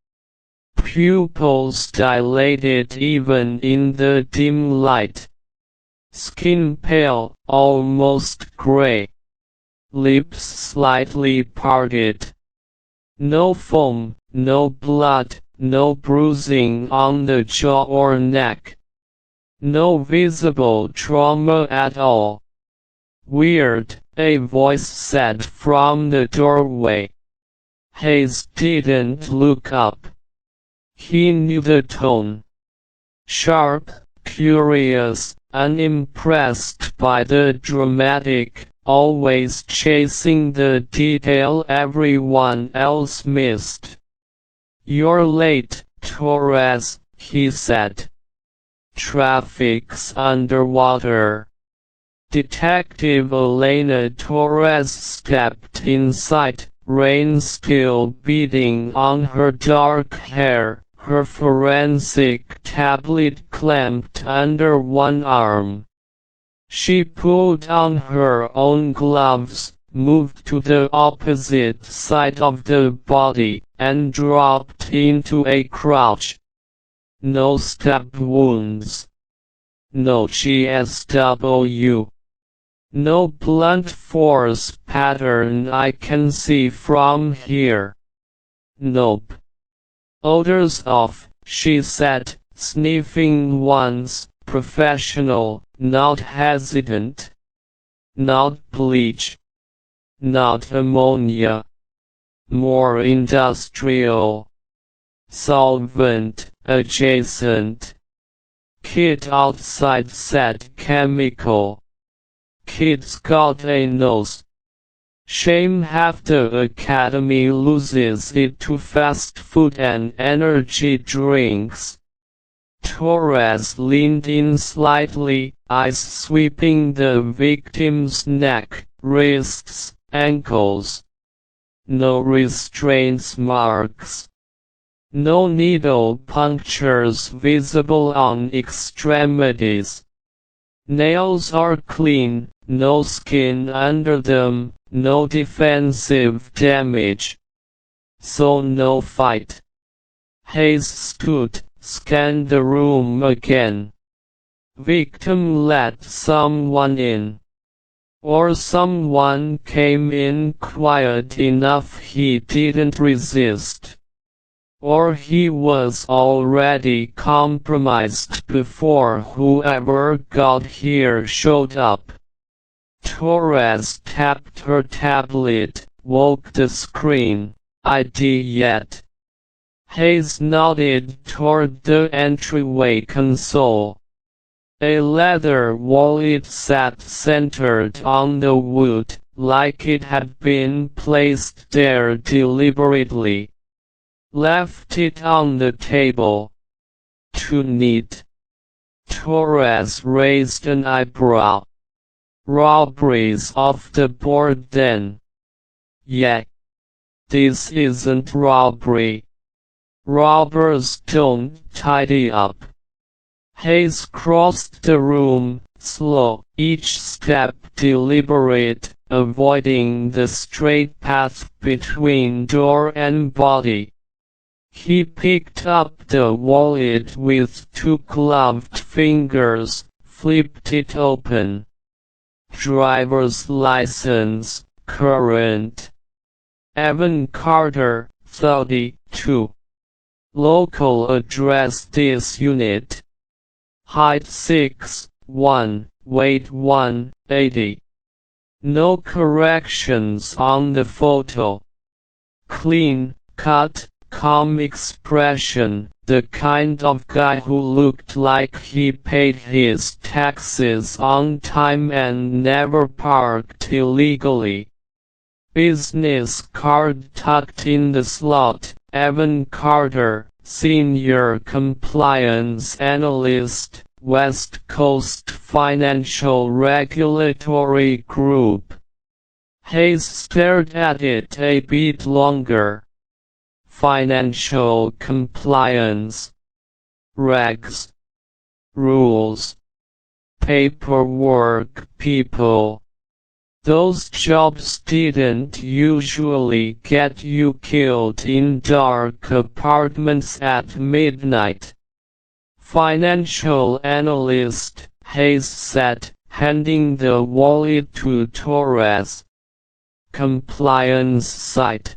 Pupils dilated even in the dim light. Skin pale, almost gray. Lips slightly parted. No foam, no blood, no bruising on the jaw or neck. No visible trauma at all. Weird, a voice said from the doorway. Hayes didn't look up. He knew the tone. Sharp, curious, unimpressed by the dramatic, always chasing the detail everyone else missed. "You're late, Torres," he said. "Traffic's underwater." Detective Elena Torres stepped inside, rain still beating on her dark hair, her forensic tablet clamped under one arm. She pulled on her own gloves, moved to the opposite side of the body, and dropped into a crouch. No stab wounds. No GSW. No blunt force pattern I can see from here. Nope. "Odors off," she said, sniffing once, professional, not hesitant. Not bleach. Not ammonia. More industrial. Solvent, adjacent. Kid outside said chemical. Kid's got a nose. Shame half the academy loses it to fast food and energy drinks. Torres leaned in slightly, eyes sweeping the victim's neck, wrists, ankles. No restraint marks. No needle punctures visible on extremities. Nails are clean, no skin under them, no defensive damage. So no fight. Hayes stood, scanned the room again. Victim let someone in. Or someone came in quiet enough he didn't resist. Or he was already compromised before whoever got here showed up. Torres tapped her tablet, woke the screen. ID yet? Hayes nodded toward the entryway console. A leather wallet sat centered on the wood, like it had been placed there deliberately. Left it on the table. Too neat. Torres raised an eyebrow. Robbery's off the board then. Yeah. This isn't robbery. Robbers don't tidy up. Hayes crossed the room, slow, each step deliberate, avoiding the straight path between door and body. He picked up the wallet with two gloved fingers, flipped it open. Driver's license, current. Evan Carter, 32. Local address this unit. Height 6'1", weight 180. No corrections on the photo. Clean, cut, calm expression, the kind of guy who looked like he paid his taxes on time and never parked illegally. Business card tucked in the slot, Evan Carter, Senior Compliance Analyst, West Coast Financial Regulatory Group. Hayes stared at it a bit longer. Financial compliance. Regs. Rules. Paperwork people. Those jobs didn't usually get you killed in dark apartments at midnight. Financial analyst, Hayes said, handing the wallet to Torres. Compliance site.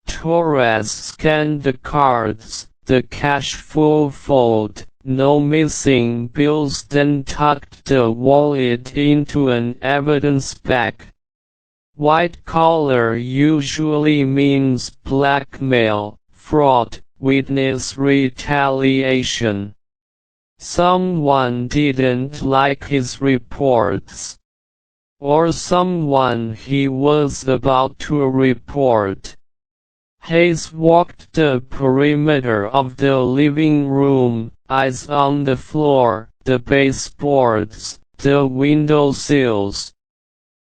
Torres scanned the cards, the cash full fold. No missing bills, then tucked the wallet into an evidence bag. White collar usually means blackmail, fraud, witness retaliation. Someone didn't like his reports. Or someone he was about to report. Hayes walked the perimeter of the living room, eyes on the floor, the baseboards, the windowsills.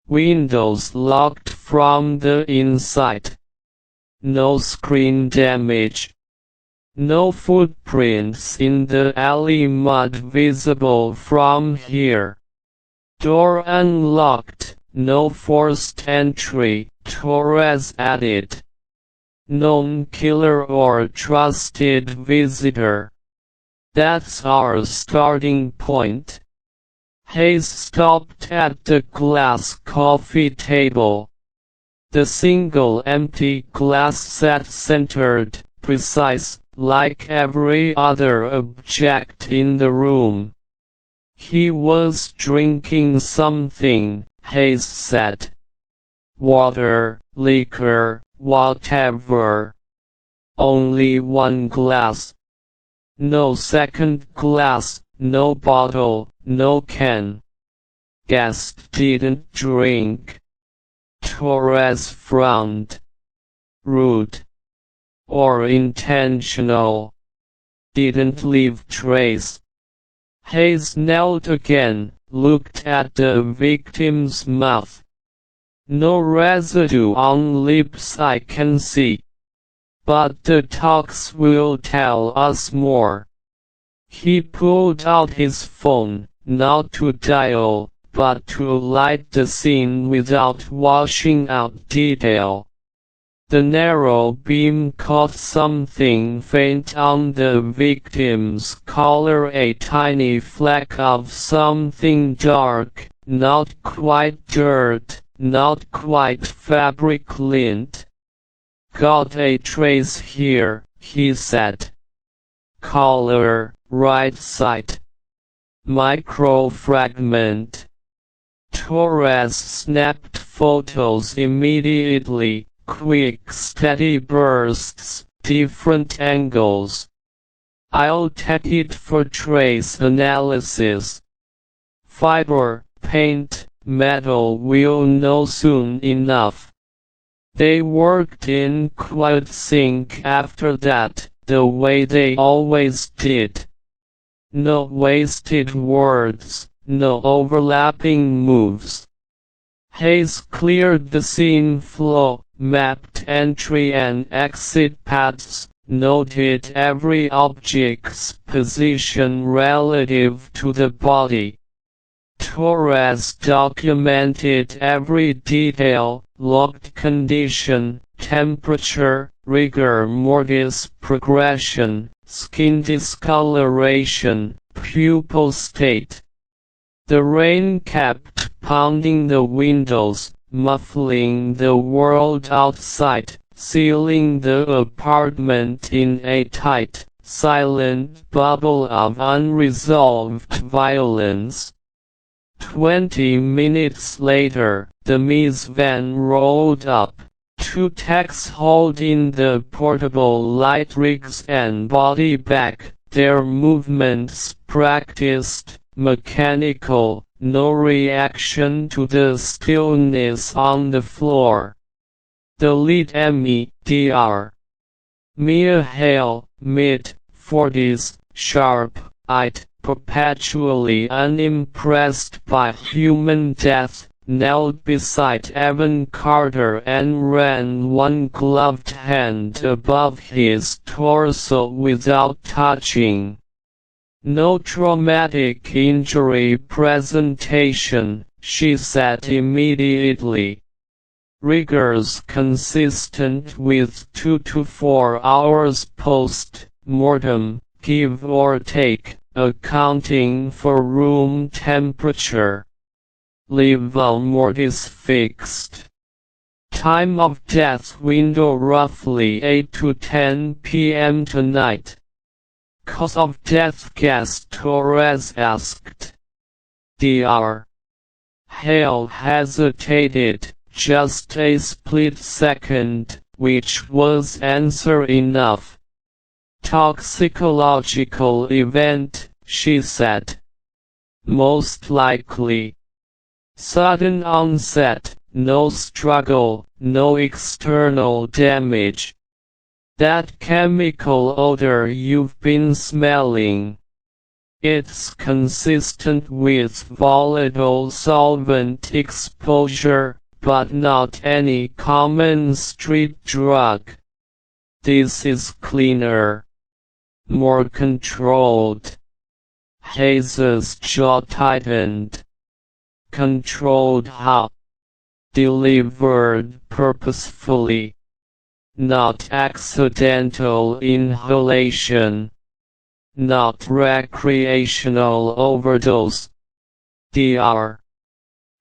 Windows locked from the inside. No screen damage. No footprints in the alley mud visible from here. Door unlocked, no forced entry, Torres added. Known killer or trusted visitor. That's our starting point. Hayes stopped at the glass coffee table. The single empty glass sat centered, precise, like every other object in the room. He was drinking something, Hayes said. Water, liquor, whatever. Only one glass. No second glass, no bottle, no can. Guest didn't drink. Torres frowned. Rude. Or intentional. Didn't leave trace. Hayes knelt again, looked at the victim's mouth. No residue on lips I can see. But the talks will tell us more. He pulled out his phone, not to dial, but to light the scene without washing out detail. The narrow beam caught something faint on the victim's collar, a tiny fleck of something dark, not quite dirt, not quite fabric lint. "Got a trace here," he said. "Collar, right side. Microfragment." Torres snapped photos immediately. Quick, steady bursts, different angles. "I'll take it for trace analysis. Fiber, paint, metal, we'll know soon enough." They worked in quiet sync after that, the way they always did. No wasted words, no overlapping moves. Hayes cleared the scene flow, mapped entry and exit paths, noted every object's position relative to the body. Torres documented every detail: locked condition, temperature, rigor mortis progression, skin discoloration, pupil state. The rain kept pounding the windows, muffling the world outside, sealing the apartment in a tight, silent bubble of unresolved violence. 20 minutes later, the Mies van rolled up. Two techs holding the portable light rigs and body bag, their movements practiced, mechanical, no reaction to the stillness on the floor. The lead Emmy, Dr. Mia Hale, mid-40s, sharp-eyed, perpetually unimpressed by human death, knelt beside Evan Carter and ran one gloved hand above his torso without touching. "No traumatic injury presentation," she said immediately. "Rigors consistent with 2 to 4 hours post-mortem, give or take, accounting for room temperature. Level mortis fixed. Time of death window roughly 8 to 10 p.m. tonight." "Cause of death?" guest Torres asked. Dr. Hale hesitated, just a split second, which was answer enough. "Toxicological event," she said. "Most likely. Sudden onset, no struggle, no external damage. That chemical odor you've been smelling. It's consistent with volatile solvent exposure, but not any common street drug. This is cleaner. More controlled." Hayes's jaw tightened. "Controlled how?" "Delivered purposefully. Not accidental inhalation. Not recreational overdose." Dr.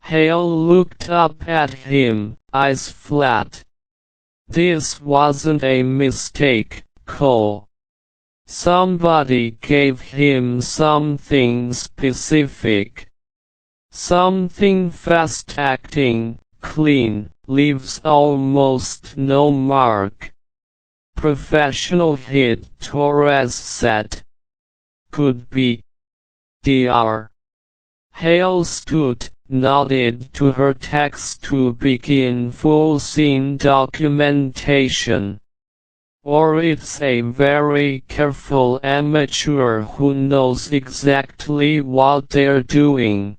Hale looked up at him, eyes flat. "This wasn't a mistake, Cole. Somebody gave him something specific. Something fast-acting, clean, leaves almost no mark." "Professional hit," Torres said. "Could be." Dr. Hale stood, nodded to her text to begin full scene documentation. "Or it's a very careful amateur who knows exactly what they're doing.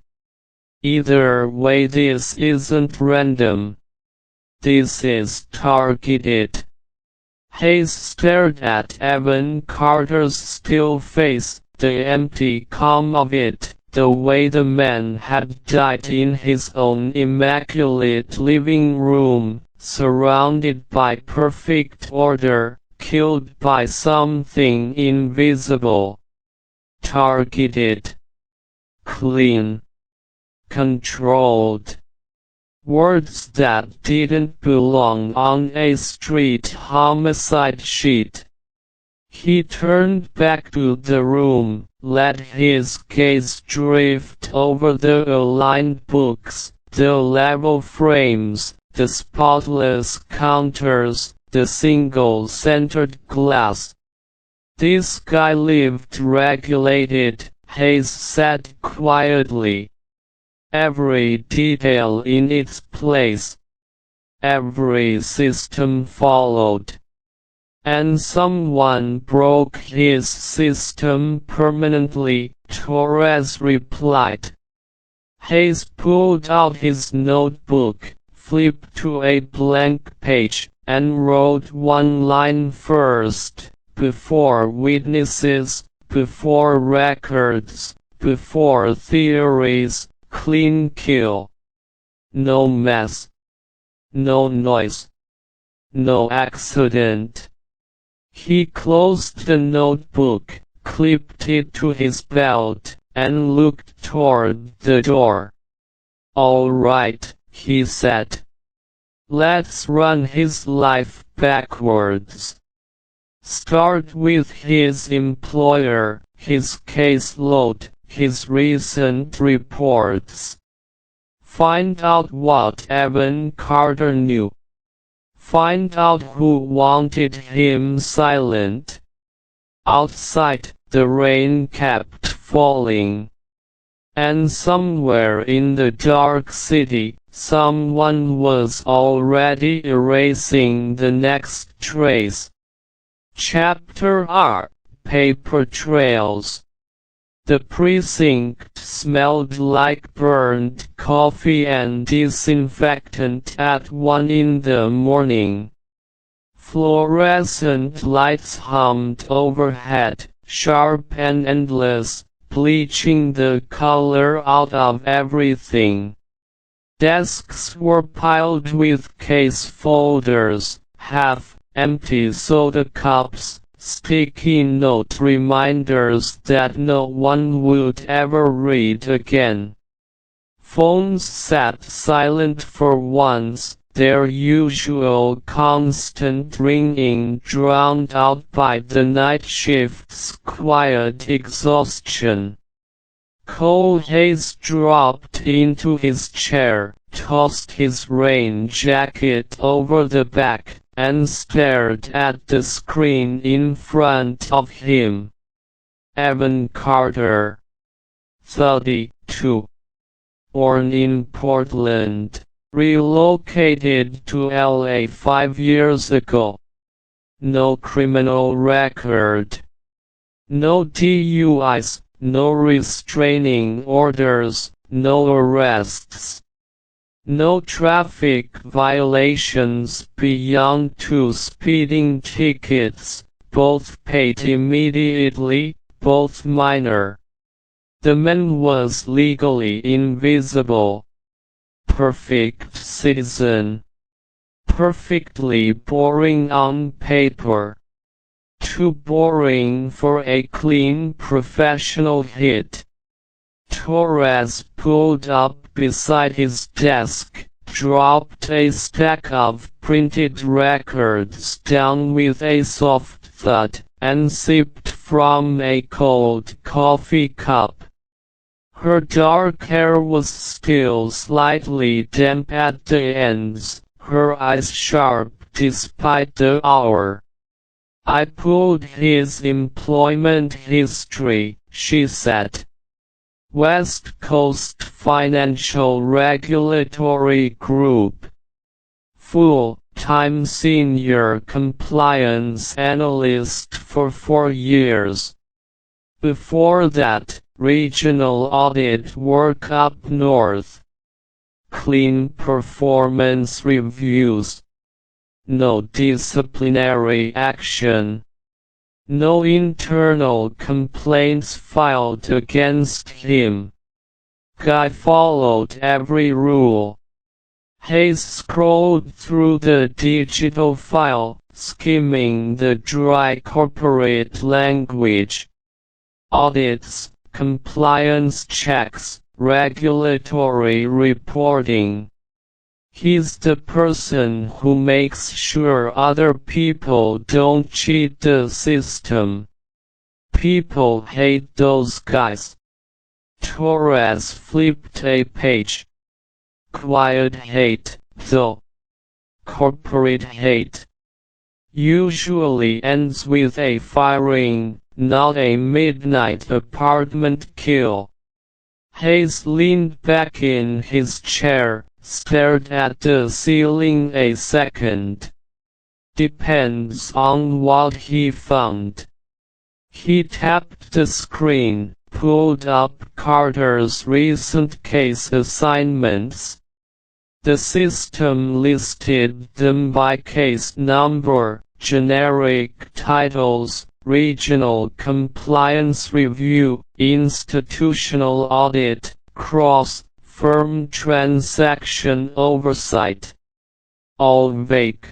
Either way, this isn't random. This is targeted." Hayes stared at Evan Carter's still face, the empty calm of it, the way the man had died in his own immaculate living room, surrounded by perfect order, killed by something invisible. Targeted. Clean. Controlled. Words that didn't belong on a street homicide sheet. He turned back to the room, let his gaze drift over the aligned books, the level frames, the spotless counters, the single-centered glass. This guy lived regulated, Hayes said quietly. Every detail in its place. Every system followed. And someone broke his system permanently, Torres replied. Hayes pulled out his notebook, flipped to a blank page, and wrote one line first, before witnesses, before records, before theories. Clean kill. No mess. No noise. No accident. He closed the notebook, clipped it to his belt, and looked toward the door. All right, he said. Let's run his life backwards. Start with his employer, his caseload, his recent reports. Find out what Evan Carter knew. Find out who wanted him silent. Outside, the rain kept falling. And somewhere in the dark city, someone was already erasing the next trace. Chapter R. Paper Trails. The precinct smelled like burnt coffee and disinfectant at 1 in the morning. Fluorescent lights hummed overhead, sharp and endless, bleaching the color out of everything. Desks were piled with case folders, half-empty soda cups, sticky note reminders that no one would ever read again. Phones sat silent for once, their usual constant ringing drowned out by the night shift's quiet exhaustion. Cole Hayes dropped into his chair, tossed his rain jacket over the back, and stared at the screen in front of him. Evan Carter. 32. Born in Portland. Relocated to LA 5 years ago. No criminal record. No DUIs, no restraining orders, no arrests. No traffic violations beyond 2 speeding tickets, both paid immediately, both minor. The man was legally invisible. Perfect citizen. Perfectly boring on paper. Too boring for a clean professional hit. Torres pulled up beside his desk, dropped a stack of printed records down with a soft thud, and sipped from a cold coffee cup. Her dark hair was still slightly damp at the ends, her eyes sharp despite the hour. I pulled his employment history, she said. West Coast Financial Regulatory Group. Full-time senior compliance analyst for 4 years. Before that, regional audit work up north. Clean performance reviews. No disciplinary action. No internal complaints filed against him. Guy followed every rule. Hayes scrolled through the digital file, skimming the dry corporate language. Audits, compliance checks, regulatory reporting. He's the person who makes sure other people don't cheat the system. People hate those guys. Torres flipped a page. Quiet hate, though. Corporate hate usually ends with a firing, not a midnight apartment kill. Hayes leaned back in his chair, stared at the ceiling a second. Depends on what he found. He tapped the screen, pulled up Carter's recent case assignments. The system listed them by case number, generic titles, regional compliance review, institutional audit, cross-firm transaction oversight. All vague.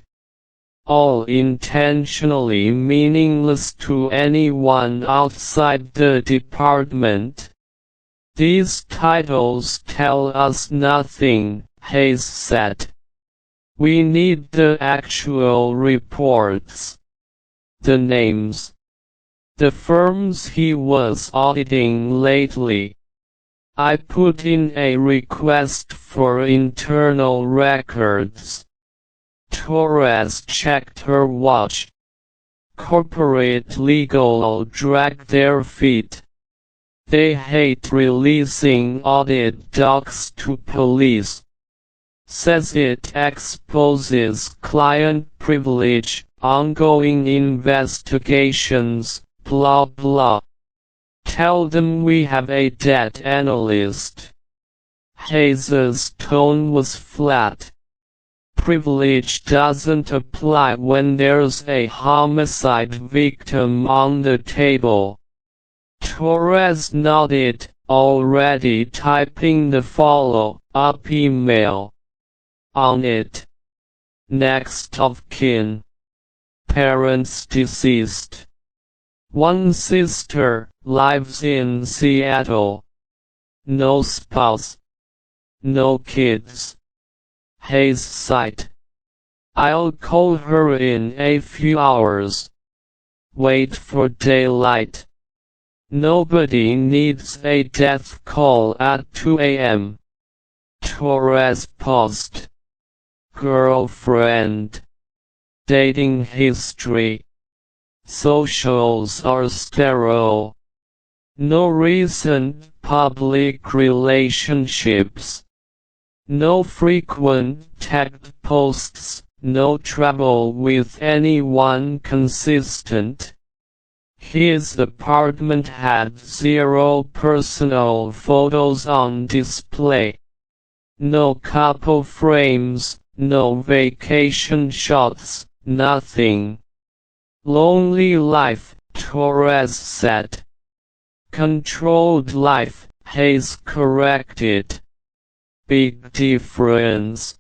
All intentionally meaningless to anyone outside the department. These titles tell us nothing, Hayes said. We need the actual reports. The names. The firms he was auditing lately. I put in a request for internal records. Torres checked her watch. Corporate legal drag their feet. They hate releasing audit docs to police. Says it exposes client privilege, ongoing investigations, blah blah. Tell them we have a debt analyst. Hayes's tone was flat. Privilege doesn't apply when there's a homicide victim on the table. Torres nodded, already typing the follow-up email. On it. Next of kin. Parents deceased. One sister, lives in Seattle. No spouse. No kids. Hayes sighed. I'll call her in a few hours. Wait for daylight. Nobody needs a death call at 2 a.m. Torres paused. Girlfriend. Dating history. Socials are sterile. No recent public relationships. No frequent text posts, no trouble with anyone consistent. His apartment had 0 personal photos on display. No couple frames, no vacation shots, nothing. Lonely life, Torres said. Controlled life, Hayes corrected. Big difference.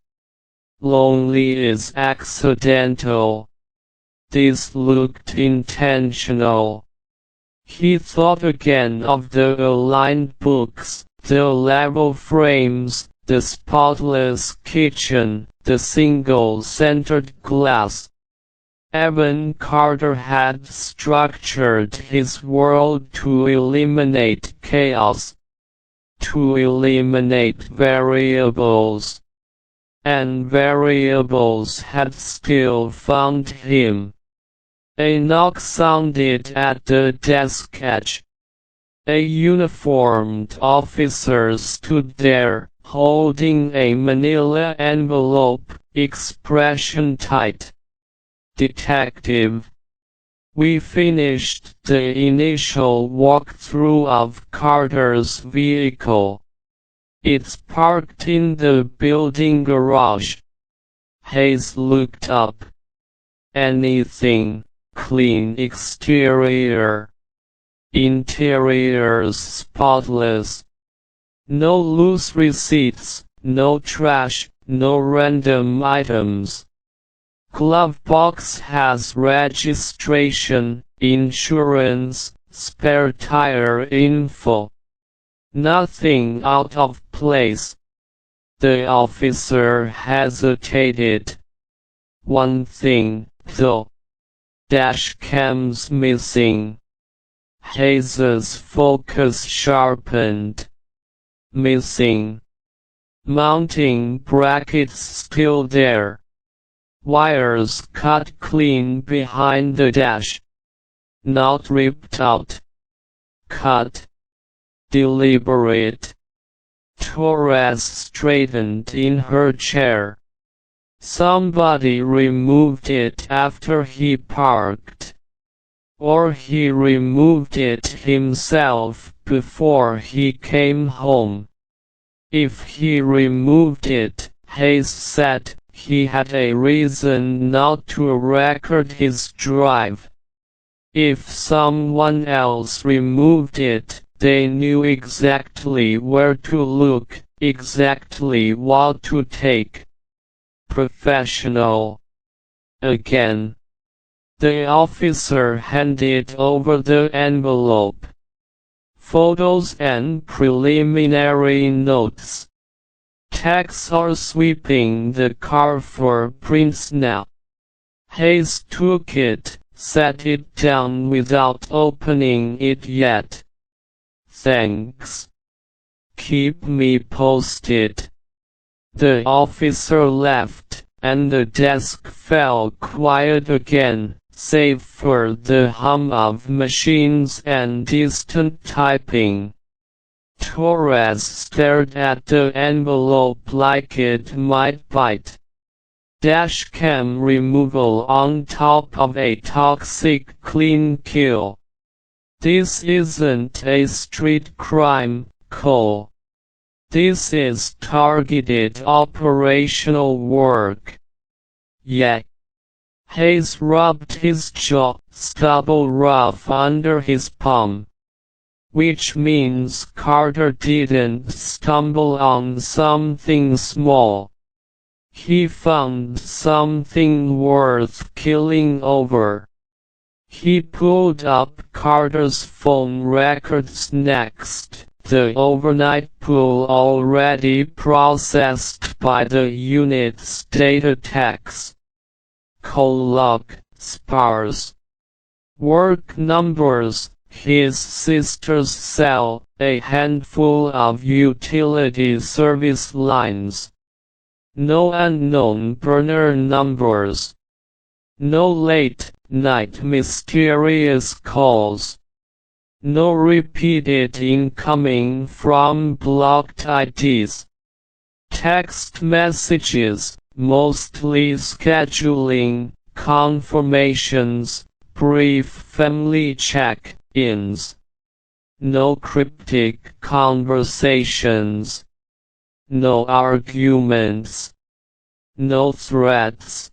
Lonely is accidental. This looked intentional. He thought again of the aligned books, the level frames, the spotless kitchen, the single-centered glass. Evan Carter had structured his world to eliminate chaos. To eliminate variables. And variables had still found him. A knock sounded at the desk edge. A uniformed officer stood there, holding a manila envelope, expression tight. Detective. We finished the initial walkthrough of Carter's vehicle. It's parked in the building garage. Hayes looked up. Anything. Clean exterior. Interiors spotless. No loose receipts, no trash, no random items. Glove box has registration, insurance, spare tire info. Nothing out of place. The officer hesitated. One thing, though. Dash cam's missing. Hayes's focus sharpened. Missing. Mounting brackets still there. Wires cut clean behind the dash. Not ripped out. Cut. Deliberate. Torres straightened in her chair. Somebody removed it after he parked. Or he removed it himself before he came home. If he removed it, Hayes said, he had a reason not to record his drive. If someone else removed it, they knew exactly where to look, exactly what to take. Professional. Again. The officer handed over the envelope. Photos and preliminary notes. Techs are sweeping the car for prints now. Hayes took it, set it down without opening it yet. Thanks. Keep me posted. The officer left, and the desk fell quiet again, save for the hum of machines and distant typing. Torres stared at the envelope like it might bite. Dashcam removal on top of a toxic clean kill. This isn't a street crime, Cole. This is targeted operational work. Yeah. Hayes rubbed his jaw, stubble rough under his palm. Which means Carter didn't stumble on something small. He found something worth killing over. He pulled up Carter's phone records next, the overnight pool already processed by the unit's data tags. Call log, sparse. Work numbers, his sister's cell, a handful of utility service lines. No unknown burner numbers. No late night mysterious calls. No repeated incoming from blocked IDs. Text messages, mostly scheduling, confirmations, brief family check-ins. No cryptic conversations. No arguments. No threats.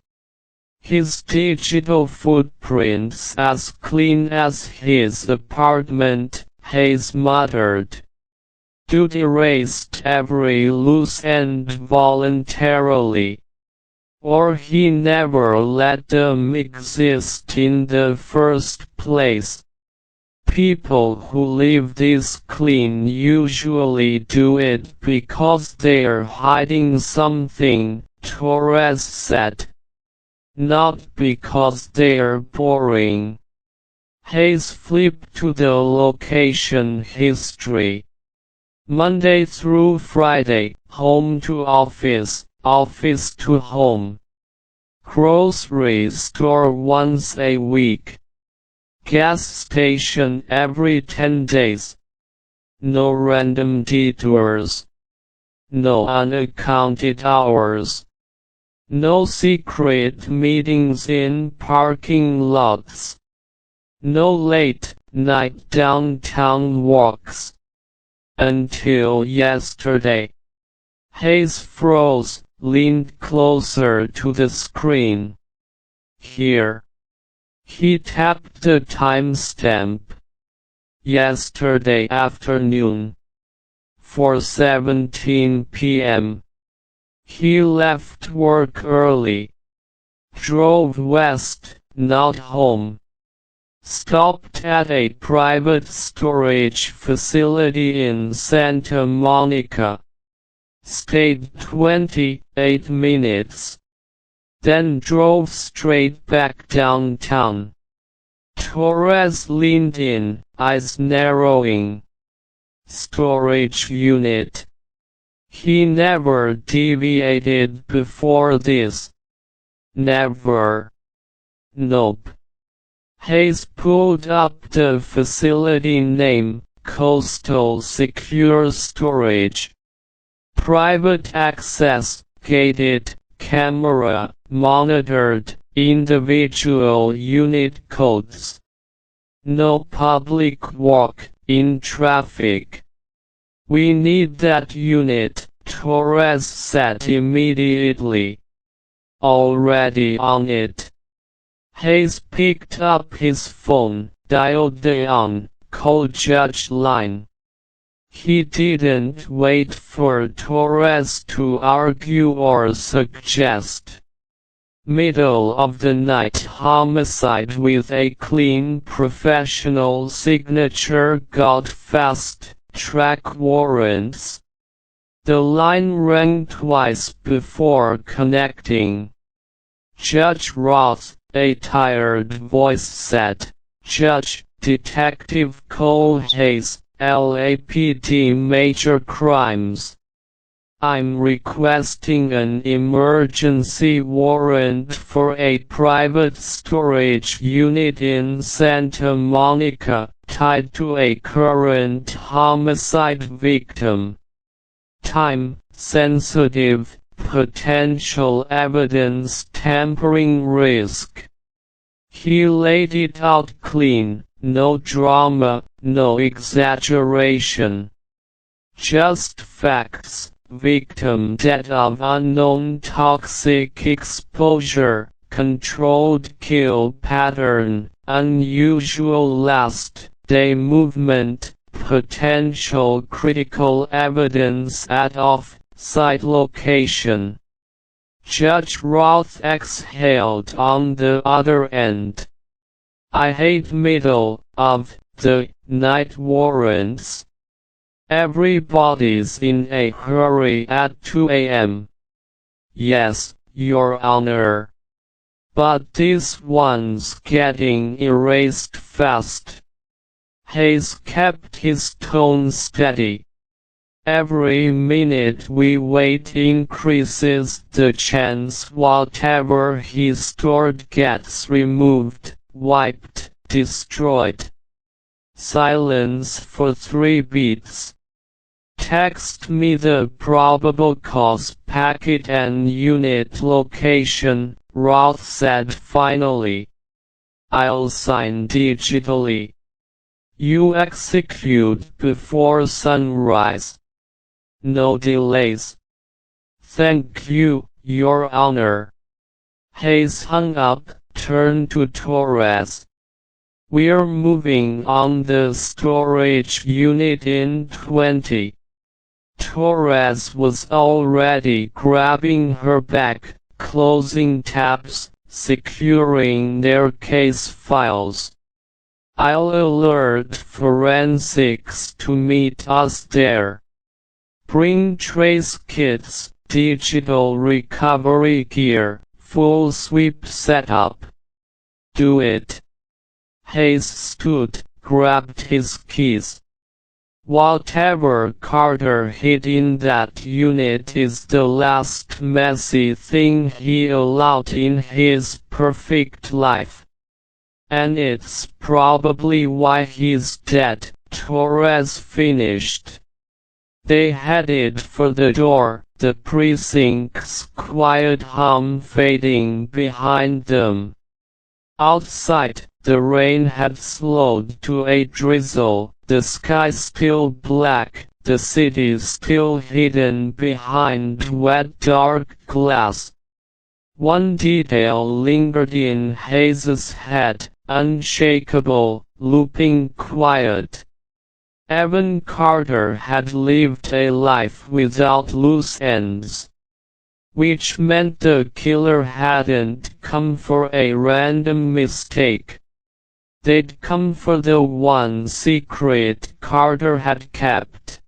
His digital footprints as clean as his apartment, Hayes muttered. Dude erased every loose end voluntarily. Or he never let them exist in the first place. People who live this clean usually do it because they're hiding something, Torres said. Not because they're boring. Hayes flipped to the location history. Monday through Friday, home to office, office to home. Grocery store once a week. Gas station every 10 days. No random detours. No unaccounted hours. No secret meetings in parking lots. No late night downtown walks. Until yesterday. Hayes froze, leaned closer to the screen. Here. He tapped the timestamp. Yesterday afternoon. 4:17 p.m. He left work early, drove west, not home. Stopped at a private storage facility in Santa Monica. Stayed 28 minutes. Then drove straight back downtown. Torres leaned in, eyes narrowing. Storage unit. He never deviated before this. Never. Nope. Hayes pulled up the facility name, Coastal Secure Storage. Private access, gated, camera, monitored, individual unit codes. No public walk-in traffic. We need that unit, Torres said immediately. Already on it. Hayes picked up his phone, dialed the on-call judge line. He didn't wait for Torres to argue or suggest. Middle of the night homicide with a clean professional signature got fast track warrants. The line rang twice before connecting. Judge Roth, a tired voice said. Judge, Detective Cole Hayes, LAPD Major Crimes. I'm requesting an emergency warrant for a private storage unit in Santa Monica, tied to a current homicide victim. Time sensitive. Potential evidence tampering risk. He laid it out clean, no drama, no exaggeration. Just facts. Victim dead of unknown toxic exposure, controlled kill pattern, unusual last day movement, potential critical evidence at off-site location. Judge Roth exhaled on the other end. I hate middle of the night warrants. Everybody's in a hurry at 2 a.m. Yes, Your Honor. But this one's getting erased fast. Hayes kept his tone steady. Every minute we wait increases the chance whatever he stored gets removed, wiped, destroyed. Silence for 3 beats. Text me the probable cause packet and unit location, Roth said finally. I'll sign digitally. You execute before sunrise. No delays. Thank you, Your Honor. Hayes hung up, turned to Torres. We're moving on the storage unit in 20. Torres was already grabbing her bag, closing tabs, securing their case files. I'll alert forensics to meet us there. Bring trace kits, digital recovery gear, full sweep setup. Do it. Hayes stood, grabbed his keys. Whatever Carter hid in that unit is the last messy thing he allowed in his perfect life. And it's probably why he's dead, Torres finished. They headed for the door, the precinct's quiet hum fading behind them. Outside, the rain had slowed to a drizzle, the sky still black, the city still hidden behind wet dark glass. One detail lingered in Hayes's head, unshakable, looping quiet. Evan Carter had lived a life without loose ends. which meant the killer hadn't come for a random mistake. They'd come for the one secret Carter had kept.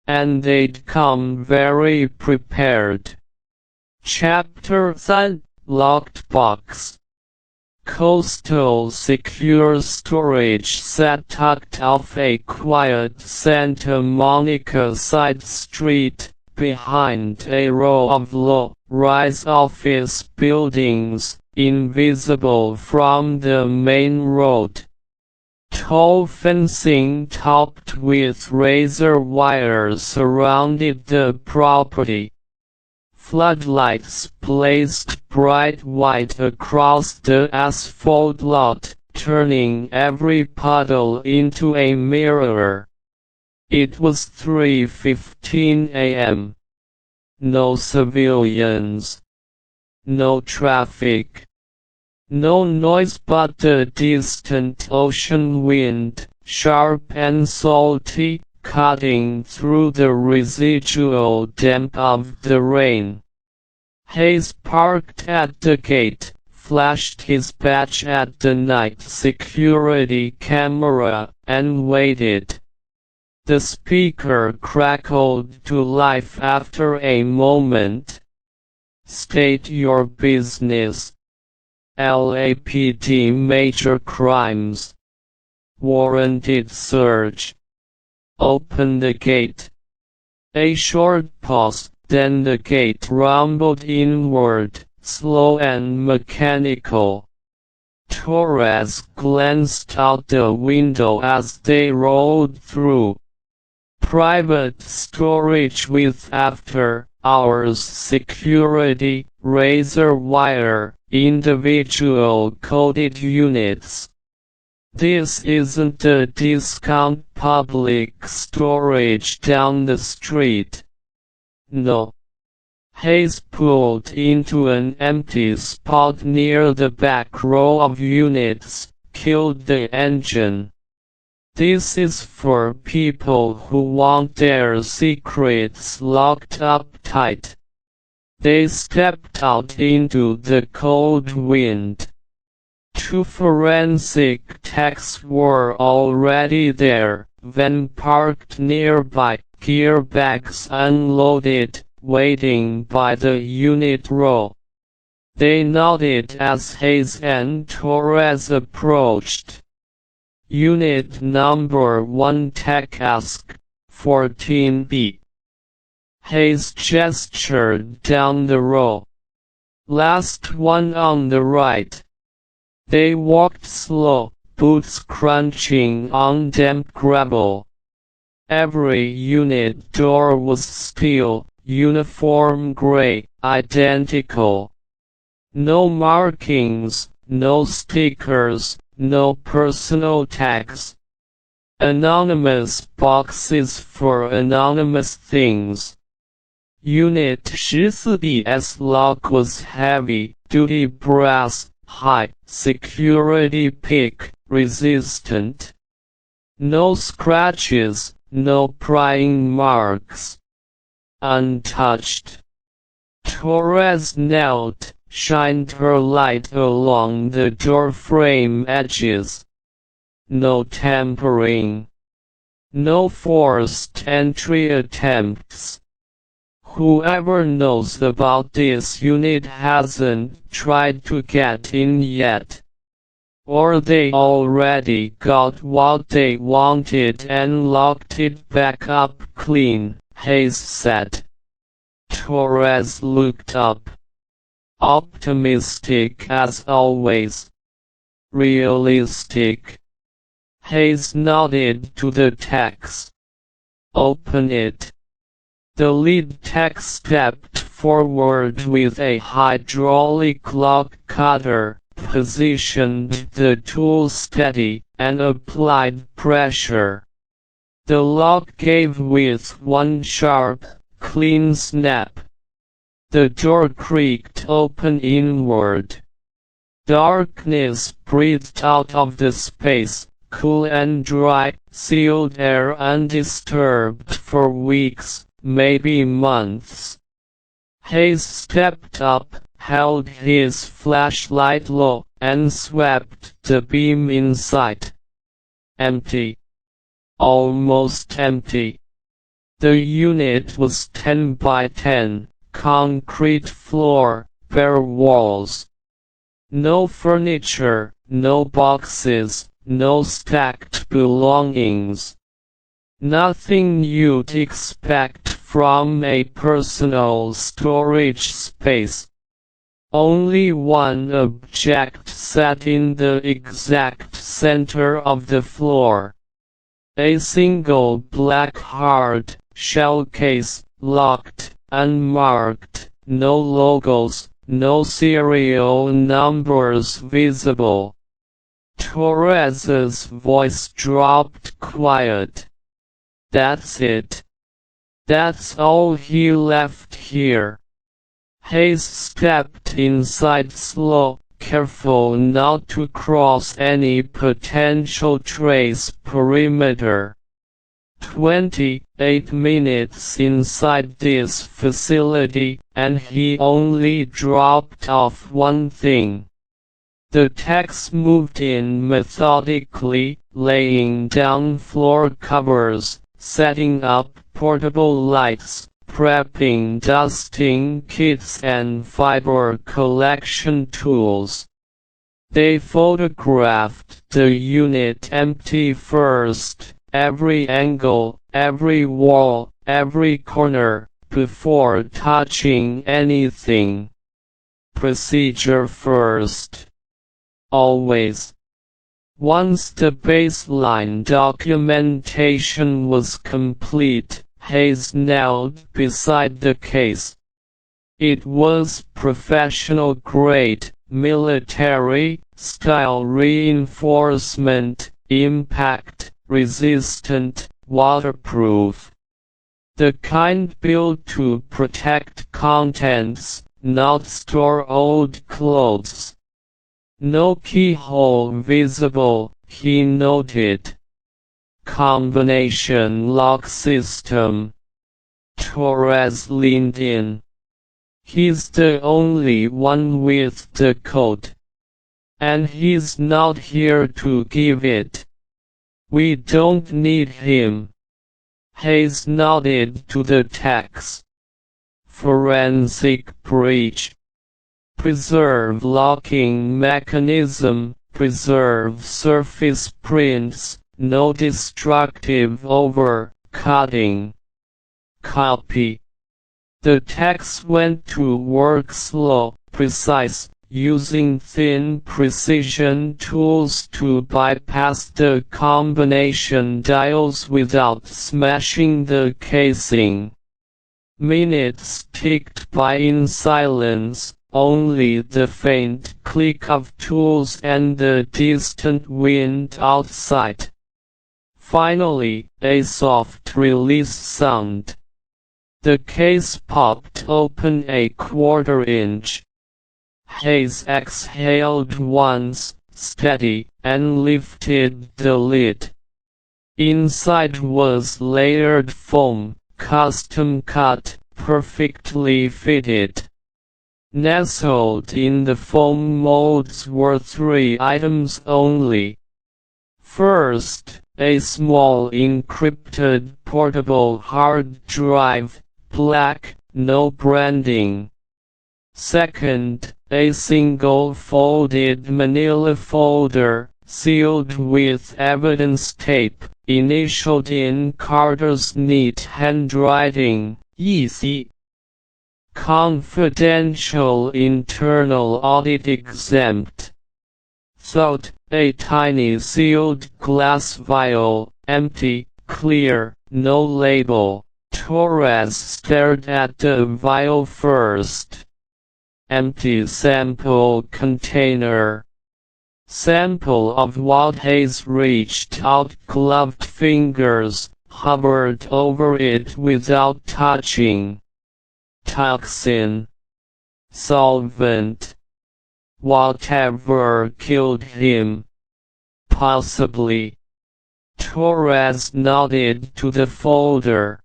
And they'd come very prepared. Chapter 3 Locked Box. Coastal Secure Storage sat tucked off a quiet Santa Monica side street, behind a row of low-rise office buildings, invisible from the main road. Tall fencing topped with razor wires surrounded the property. Floodlights blazed bright white across the asphalt lot, turning every puddle into a mirror. It was 3:15 a.m. No civilians. No traffic. No noise but the distant ocean wind, sharp and salty, cutting through the residual damp of the rain. Hayes parked at the gate, flashed his badge at the night security camera, and waited. The speaker crackled to life after a moment. "State your business. LAPD major crimes. Warranted search. Open the gate." A short pause, then the gate rumbled inward, slow and mechanical. Torres glanced out the window as they rolled through. Private storage with after-hours security, razor wire, individual coded units. "This isn't the discount public storage down the street." "No." Hayes pulled into an empty spot near the back row of units, killed the engine. "This is for people who want their secrets locked up tight." They stepped out into the cold wind. Two forensic techs were already there, then parked nearby, gear bags unloaded, waiting by the unit row. They nodded as Hayes and Torres approached. "Unit number 1 tech asked, 14B. Hayes gestured down the row. "Last one on the right." They walked slow, boots crunching on damp gravel. Every unit door was steel, uniform gray, identical. No markings, no stickers, no personal tags. Anonymous boxes for anonymous things. Unit 14B's lock was heavy, duty brass, high security pick, resistant. No scratches, no prying marks. Untouched. Torres knelt, shined her light along the doorframe edges. No tampering. No forced entry attempts. Whoever knows about this unit hasn't tried to get in yet. Or they already got what they wanted and locked it back up clean, Hayes said. Torres looked up. Optimistic as always. Realistic. Hayes nodded to the text. "Open it." The lead tech stepped forward with a hydraulic lock cutter, positioned the tool steady, and applied pressure. The lock gave with one sharp, clean snap. The door creaked open inward. Darkness breathed out of the space, cool and dry, sealed air undisturbed for weeks, maybe months. Hayes stepped up, held his flashlight low, and swept the beam inside. Empty. Almost empty. The unit was 10 by 10, concrete floor, bare walls. No furniture, no boxes, no stacked belongings. Nothing you'd expect from a personal storage space. Only one object sat in the exact center of the floor. A single black hard shell case, locked, unmarked, no logos, no serial numbers visible. Torres's voice dropped quiet. That's it. That's all he left here. Hayes stepped inside slow, careful not to cross any potential trace perimeter. 28 minutes inside this facility, and he only dropped off one thing. The techs moved in methodically, laying down floor covers, setting up portable lights, prepping dusting kits and fiber collection tools. They photographed the unit empty first, every angle, every wall, every corner, before touching anything. Procedure first. Always. Once the baseline documentation was complete, Hayes knelt beside the case. It was professional-grade, military-style reinforcement, impact-resistant, waterproof. The kind built to protect contents, not store old clothes. No keyhole visible, he noted. Combination lock system. Torres leaned in. He's the only one with the code. And he's not here to give it. We don't need him. Hayes nodded to the techs. Forensic breach. Preserve locking mechanism, preserve surface prints, no destructive over-cutting. Copy. The techs went to work slow, precise, using thin precision tools to bypass the combination dials without smashing the casing. Minutes ticked by in silence, only the faint click of tools and the distant wind outside. Finally, a soft release sound. The case popped open a quarter-inch. Hayes exhaled once, steady, and lifted the lid. Inside was layered foam, custom-cut, perfectly fitted. Nestled in the foam molds were 3 items only. First, a small encrypted portable hard drive, black, no branding. Second, a single folded manila folder, sealed with evidence tape, initialed in Carter's neat handwriting, easy. Confidential internal audit exempt. Third, a tiny sealed glass vial, empty, clear, no label. Torres stared at the vial first. Empty sample container. Sample of what Hayes reached out gloved fingers, hovered over it without touching. Toxin. Solvent. Whatever killed him. Possibly. Torres nodded to the folder.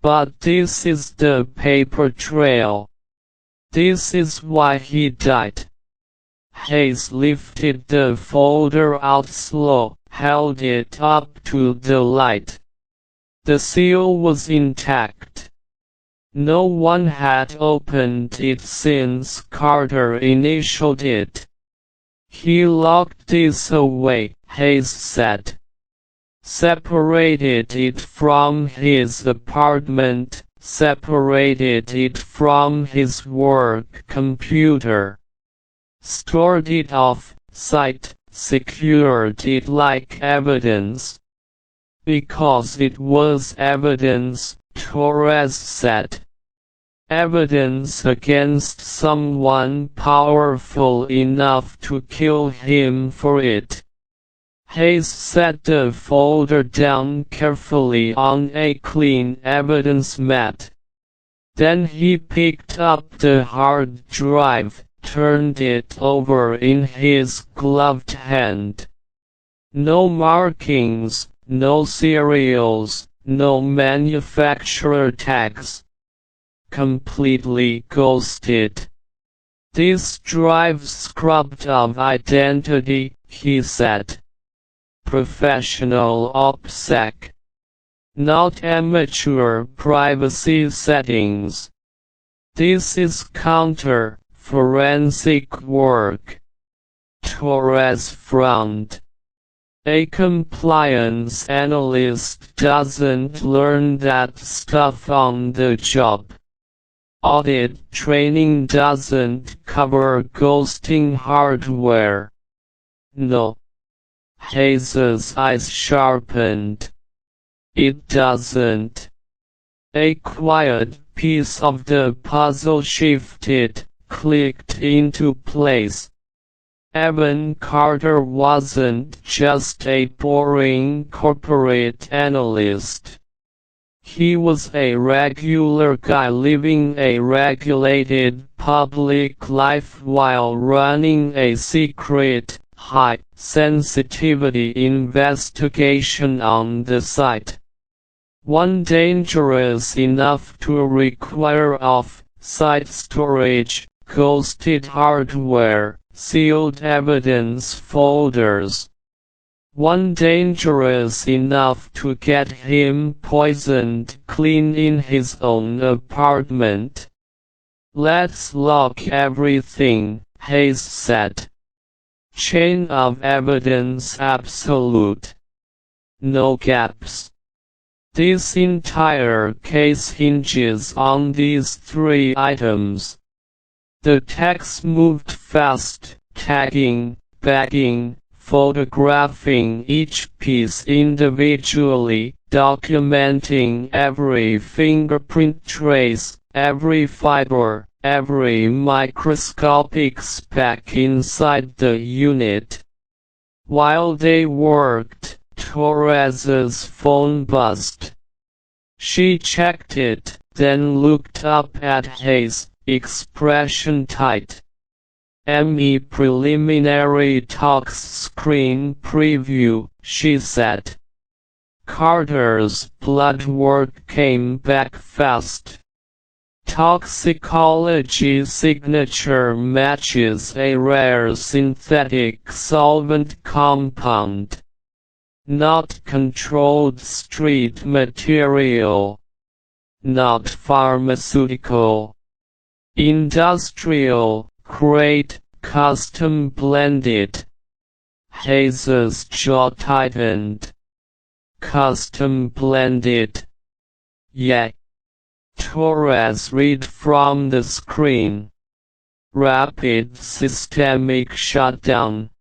But this is the paper trail. This is why he died. Hayes lifted the folder out slow, held it up to the light. The seal was intact. No one had opened it since Carter initialed it. He locked this away, Hayes said. Separated it from his apartment, separated it from his work computer. Stored it off-site, secured it like evidence. Because it was evidence, Torres said. Evidence against someone powerful enough to kill him for it. Hayes set the folder down carefully on a clean evidence mat. Then he picked up the hard drive, turned it over in his gloved hand. No markings, no serials, no manufacturer tags. Completely ghosted. This drive scrubbed of identity, he said. Professional OPSEC. Not amateur privacy settings. This is counter-forensic work. Torres frowned. A compliance analyst doesn't learn that stuff on the job. Audit training doesn't cover ghosting hardware. No. Hayes's eyes sharpened. It doesn't. A quiet piece of the puzzle shifted, clicked into place. Evan Carter wasn't just a boring corporate analyst. He was a regular guy living a regulated public life while running a secret, high-sensitivity investigation on the site. One dangerous enough to require off-site storage, ghosted hardware, sealed evidence folders. One dangerous enough to get him poisoned clean in his own apartment. Let's lock everything, Hayes said. Chain of evidence absolute. No gaps. This entire case hinges on these 3 items. The techs moved fast, tagging, bagging, photographing each piece individually, documenting every fingerprint trace, every fiber, every microscopic speck inside the unit. While they worked, Torres's phone buzzed. She checked it, then looked up at Hayes, expression tight. "ME preliminary talks screen preview," she said. Carter's blood work came back fast. Toxicology signature matches a rare synthetic solvent compound. Not controlled street material. Not pharmaceutical. Industrial, grade, custom blended. Hayes's jaw tightened. Custom blended. Yeah. Torres read from the screen. Rapid systemic shutdown.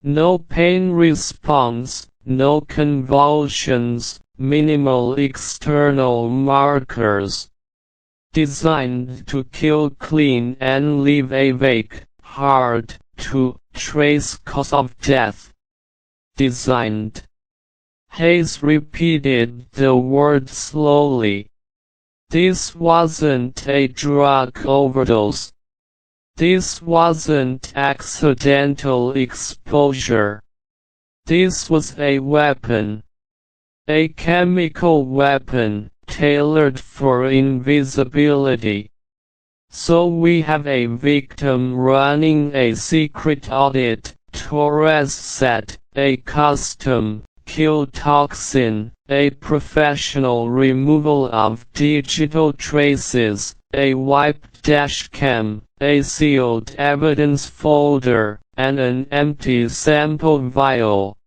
No pain response, no convulsions, minimal external markers. Designed to kill clean and leave a vague, hard to trace cause of death. Designed. Hayes repeated the word slowly. This wasn't a drug overdose. This wasn't accidental exposure. This was a weapon. A chemical weapon, tailored for invisibility. So we have a victim running a secret audit, Torres said, a custom kill toxin, a professional removal of digital traces, a wiped dashcam, a sealed evidence folder, and an empty sample vial.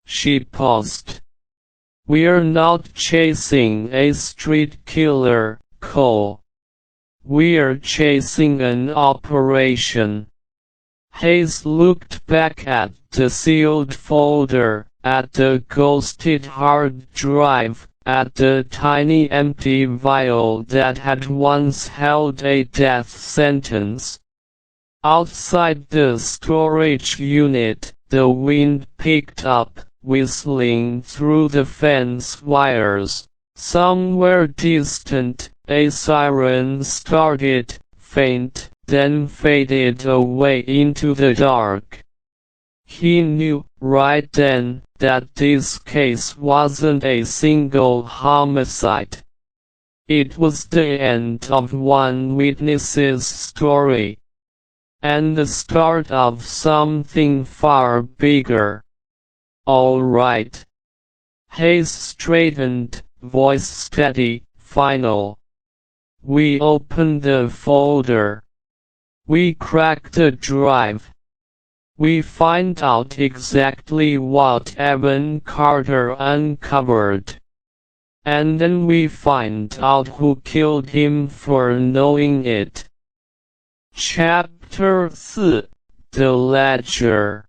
She paused. We're not chasing a street killer, Cole. We're chasing an operation. Hayes looked back at the sealed folder, at the ghosted hard drive, at the tiny empty vial that had once held a death sentence. Outside the storage unit, the wind picked up, whistling through the fence wires. Somewhere distant, a siren started, faint, then faded away into the dark. He knew, right then, that this case wasn't a single homicide. It was the end of one witness's story. And the start of something far bigger. All right. Hayes straightened, voice steady, final. We open the folder. We crack the drive. We find out exactly what Evan Carter uncovered. And then we find out who killed him for knowing it. Chapter 4: The Ledger.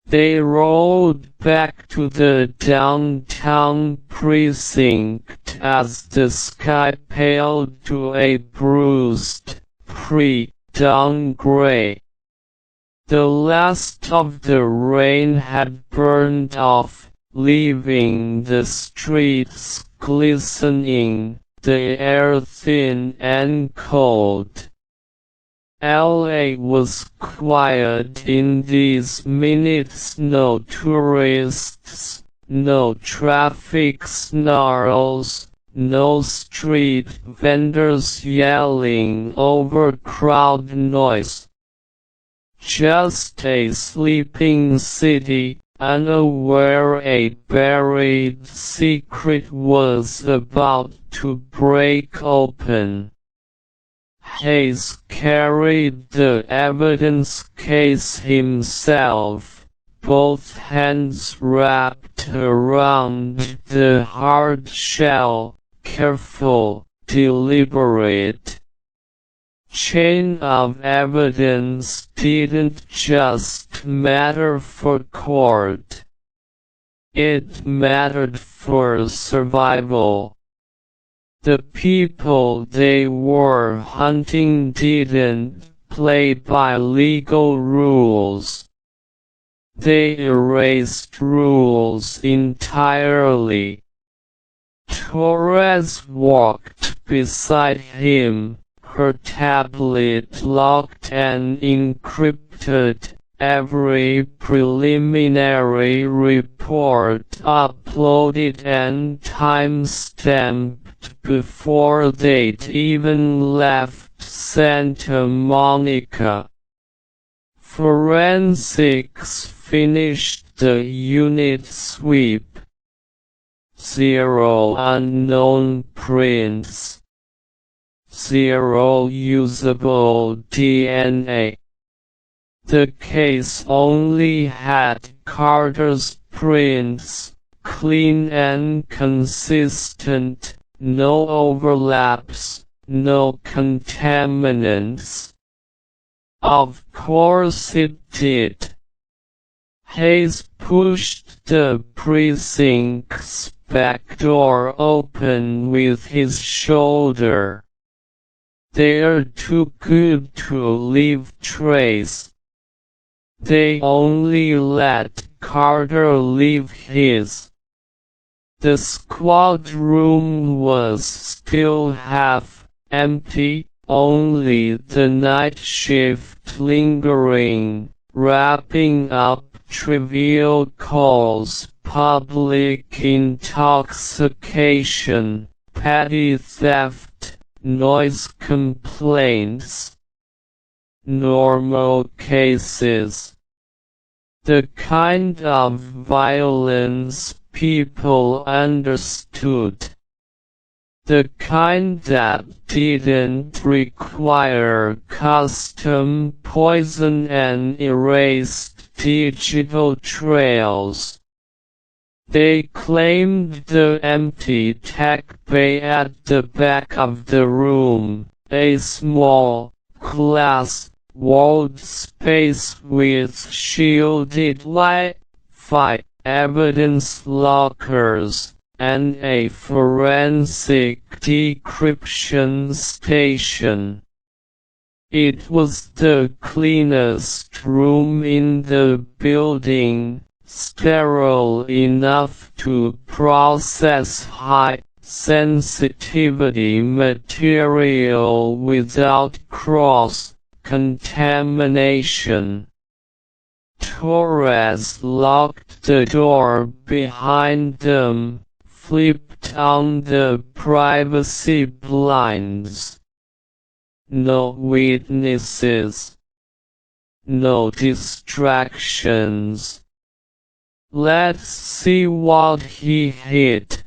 They rolled back to the downtown precinct as the sky paled to a bruised, pre-dawn gray. The last of the rain had burned off, leaving the streets glistening, the air thin and cold. LA was quiet in these minutes, no tourists, no traffic snarls, no street vendors yelling over crowd noise. Just a sleeping city, unaware a buried secret was about to break open. Hayes carried the evidence case himself, both hands wrapped around the hard shell, careful, deliberate. Chain of evidence didn't just matter for court. It mattered for survival. The people they were hunting didn't play by legal rules. They erased rules entirely. Torres walked beside him, her tablet locked and encrypted, every preliminary report uploaded and time-stamped before they'd even left Santa Monica. Forensics finished the unit sweep. 0 unknown prints. 0 usable DNA. The case only had Carter's prints, clean and consistent, no overlaps, no contaminants. Of course it did. Hayes pushed the precinct's back door open with his shoulder. They're too good to leave trace. They only let Carter leave his. The squad room was still half empty, only the night shift lingering, wrapping up trivial calls, public intoxication, petty theft, noise complaints, normal cases. The kind of violence people understood. The kind that didn't require custom poison and erased digital trails. They claimed the empty tech bay at the back of the room, a small, glass-walled space with shielded Wi-Fi, evidence lockers, and a forensic decryption station. It was the cleanest room in the building, sterile enough to process high-sensitivity material without cross-contamination. Torres locked the door behind them, flipped on the privacy blinds. No witnesses. No distractions. Let's see what he hid.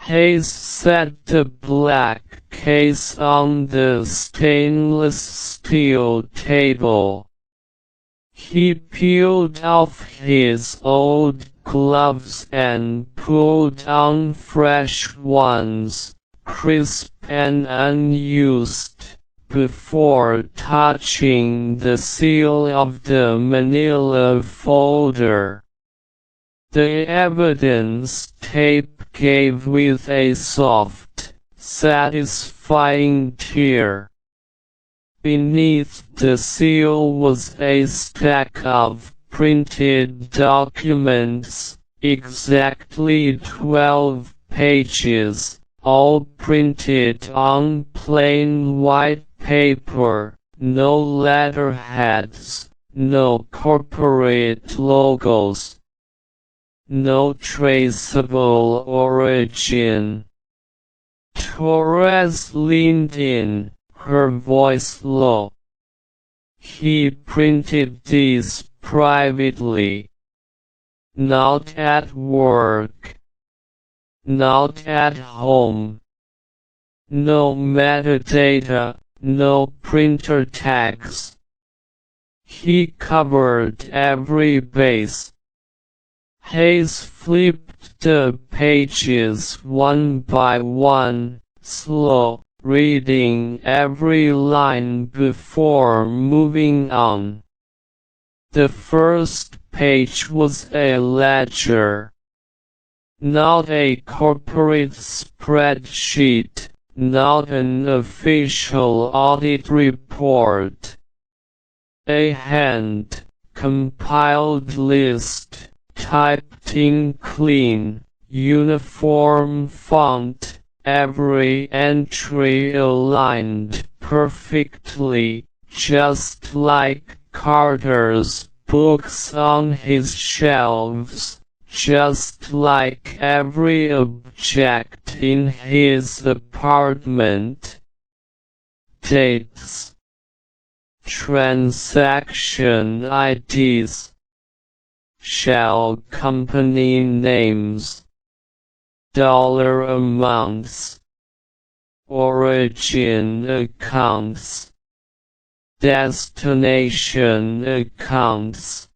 Hayes set the black case on the stainless steel table. He peeled off his old gloves and pulled on fresh ones, crisp and unused, before touching the seal of the manila folder. The evidence tape gave with a soft, satisfying tear. Beneath the seal was a stack of printed documents, exactly 12 pages, all printed on plain white paper, no letterheads, no corporate logos. No traceable origin. Torres leaned in, her voice low. He printed these privately. Not at work. Not at home. No metadata, no printer tags. He covered every base. Hayes flipped the pages one by one, slow, reading every line before moving on. The first page was a ledger. Not a corporate spreadsheet, not an official audit report. A hand-compiled list. Typed in clean, uniform font, every entry aligned perfectly, just like Carter's books on his shelves, just like every object in his apartment. Dates. Transaction IDs. Shell company names, dollar amounts, origin accounts, destination accounts,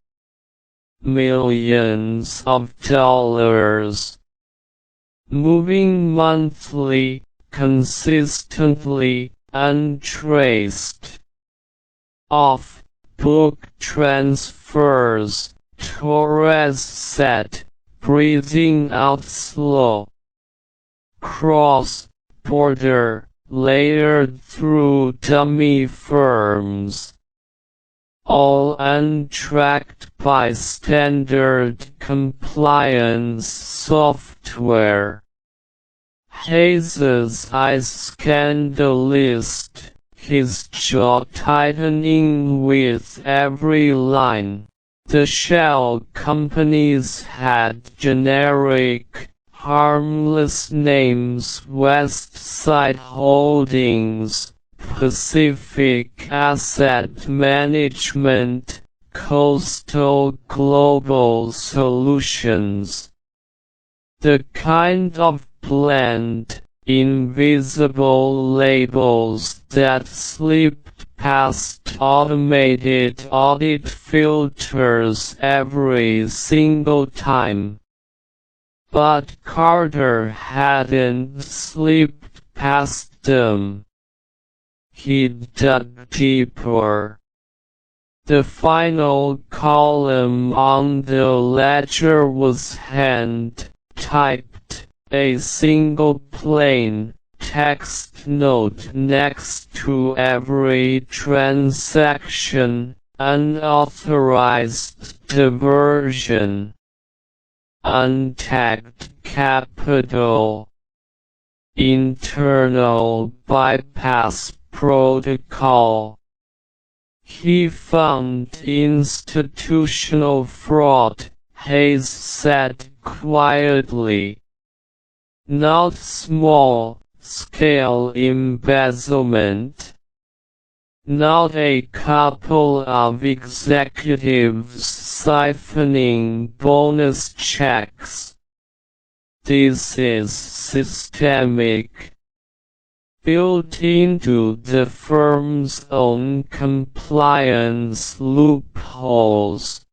millions of dollars, moving monthly, consistently, untraced, off-book transfers. Torres said, breathing out slow. Cross-border, layered through dummy firms. All untracked by standard compliance software. Hayes's eyes scanned the list, his jaw tightening with every line. The shell companies had generic, harmless names: Westside Holdings, Pacific Asset Management, Coastal Global Solutions. The kind of bland, invisible labels that slipped past automated audit filters every single time. But Carter hadn't slipped past them. He dug deeper. The final column on the ledger was hand-typed, a single plain text note next to every transaction: unauthorized diversion, untagged capital, internal bypass protocol. He found institutional fraud, Hayes said quietly. Not small-scale embezzlement. Not a couple of executives siphoning bonus checks. This is systemic. Built into the firm's own compliance loopholes.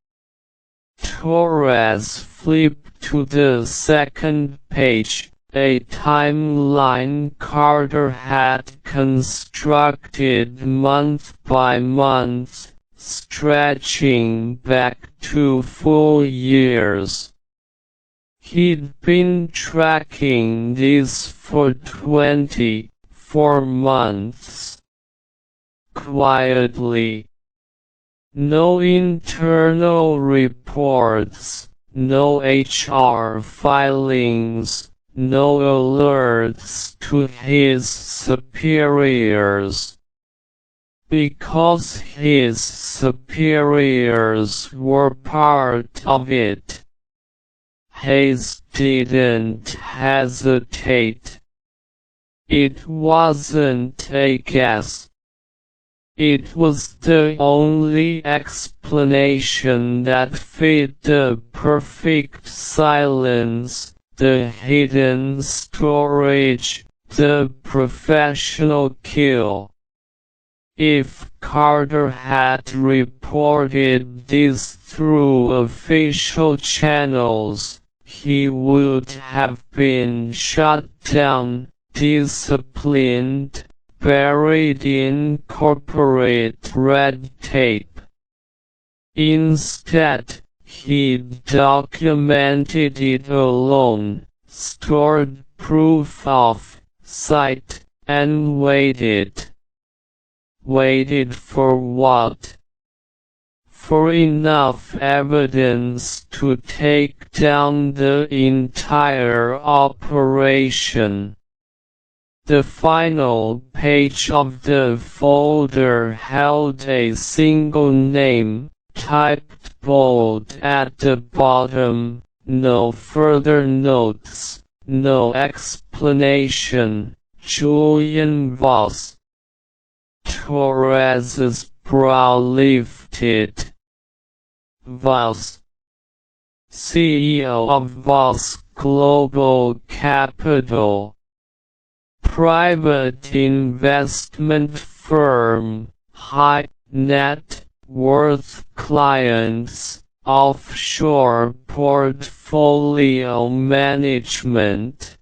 Torres flipped to the second page, a timeline Carter had constructed month by month, stretching back 2 full years. He'd been tracking this for 24 months. Quietly. No internal reports, no HR filings, no alerts to his superiors. Because his superiors were part of it. Hayes didn't hesitate. It wasn't a guess. It was the only explanation that fit the perfect silence, the hidden storage, the professional kill. If Carter had reported this through official channels, he would have been shut down, disciplined, buried in corporate red tape. Instead, he documented it alone, stored proof of sight, and waited. Waited for what? For enough evidence to take down the entire operation. The final page of the folder held a single name, typed bold at the bottom: no further notes, no explanation, Julian Voss. Torres's brow lifted. Voss, CEO of Voss Global Capital, private investment firm, high net worth clients, offshore portfolio management.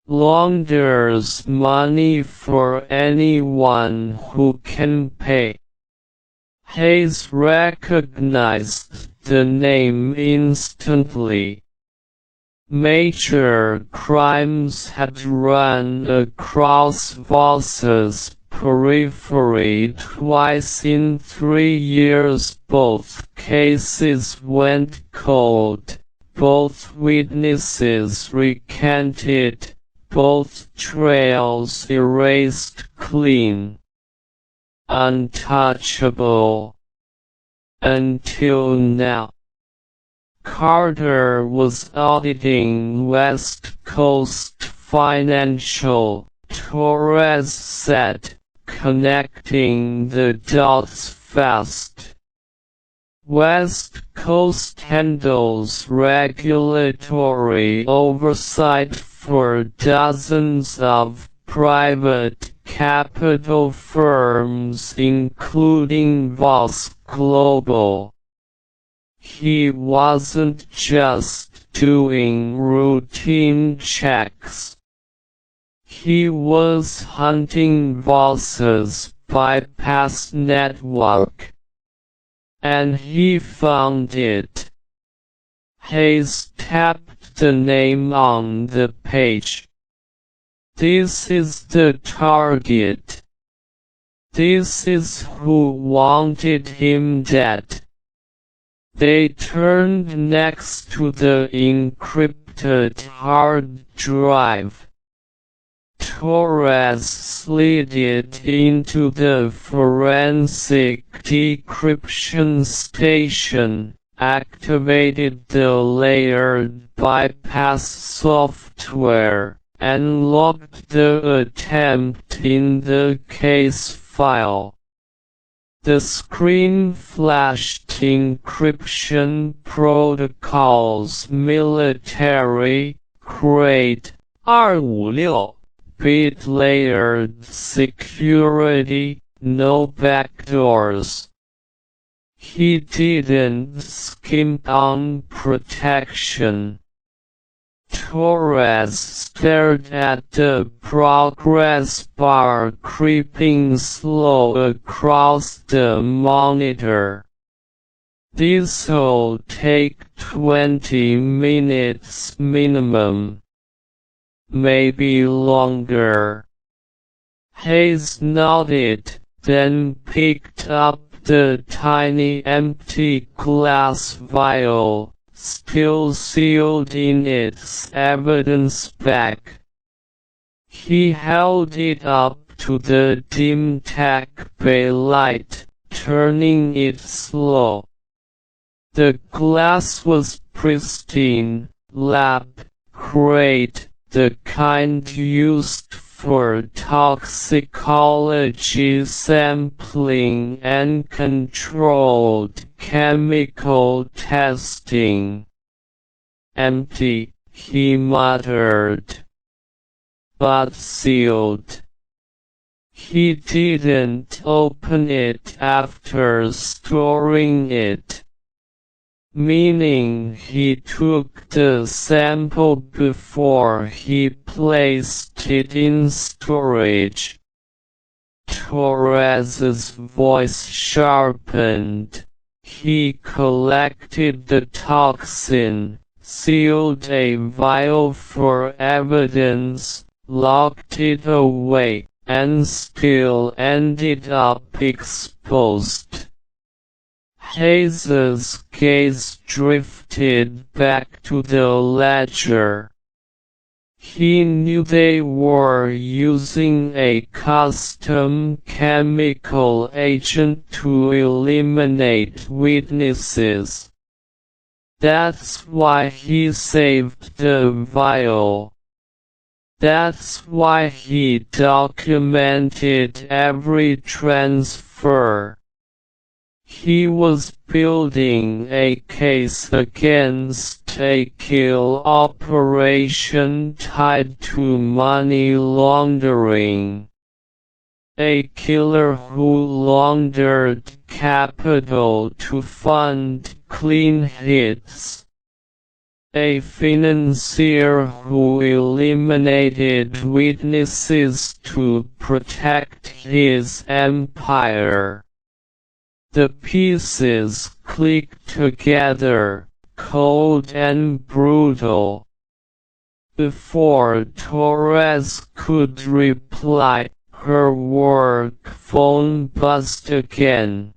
Launders money for anyone who can pay. Hayes recognized the name instantly. Major crimes had run across Voss's periphery twice in 3 years. Both cases went cold, both witnesses recanted, both trails erased clean. Untouchable. Until now. Carter was auditing West Coast Financial, Torres said, connecting the dots fast. West Coast handles regulatory oversight for dozens of private capital firms including Voss Global. He wasn't just doing routine checks. He was hunting Voss's bypass network. And he found it. Hayes tapped the name on the page. This is the target. This is who wanted him dead. They turned next to the encrypted hard drive. Torres slid it into the forensic decryption station, activated the layered bypass software, and logged the attempt in the case file. The screen flashed encryption protocols military grade 256 bit layered security, no backdoors. He didn't skimp on protection. Torres stared at the progress bar creeping slow across the monitor. This'll take 20 minutes minimum. Maybe longer. Hayes nodded, then picked up the tiny empty glass vial, still sealed in its evidence bag. He held it up to the dim tack bay light, turning it slow. The glass was pristine, lab-grade, the kind used for toxicology sampling and controlled chemical testing. Empty, he muttered. But sealed. He didn't open it after storing it. Meaning he took the sample before he placed it in storage. Torres's voice sharpened. He collected the toxin, sealed a vial for evidence, locked it away, and still ended up exposed. Hayes's gaze drifted back to the ledger. He knew they were using a custom chemical agent to eliminate witnesses. That's why he saved the vial. That's why he documented every transfer. He was building a case against a kill operation tied to money laundering. A killer who laundered capital to fund clean hits. A financier who eliminated witnesses to protect his empire. The pieces clicked together, cold and brutal. Before Torres could reply, her work phone buzzed again.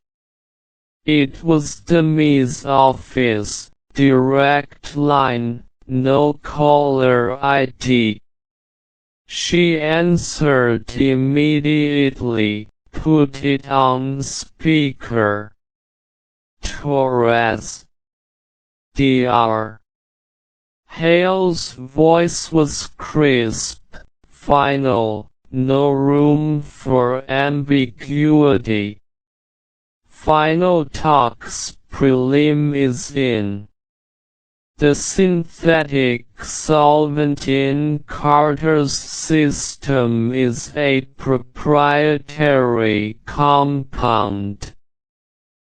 It was the Miss office, direct line, no caller ID. She answered immediately. Put it on speaker. Torres. Dr. Hale's voice was crisp, final, no room for ambiguity. Final talks prelim is in. The synthetic solvent in Carter's system is a proprietary compound.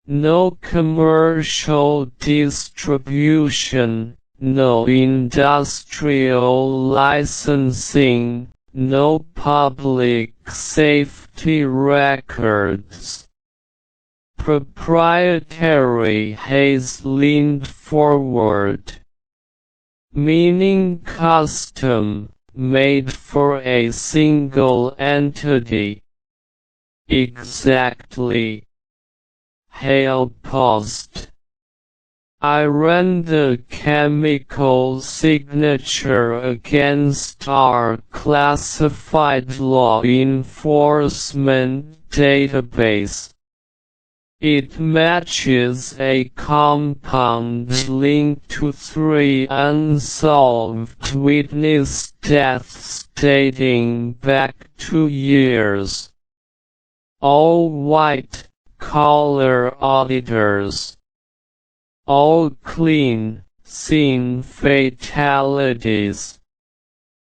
No commercial distribution, no industrial licensing, no public safety records. Proprietary. Hayes leaned forward. Meaning custom, made for a single entity. Exactly. Hale paused. I ran the chemical signature against our classified law enforcement database. It matches a compound linked to 3 unsolved witness deaths dating back 2 years. All white-collar auditors. All clean scene fatalities.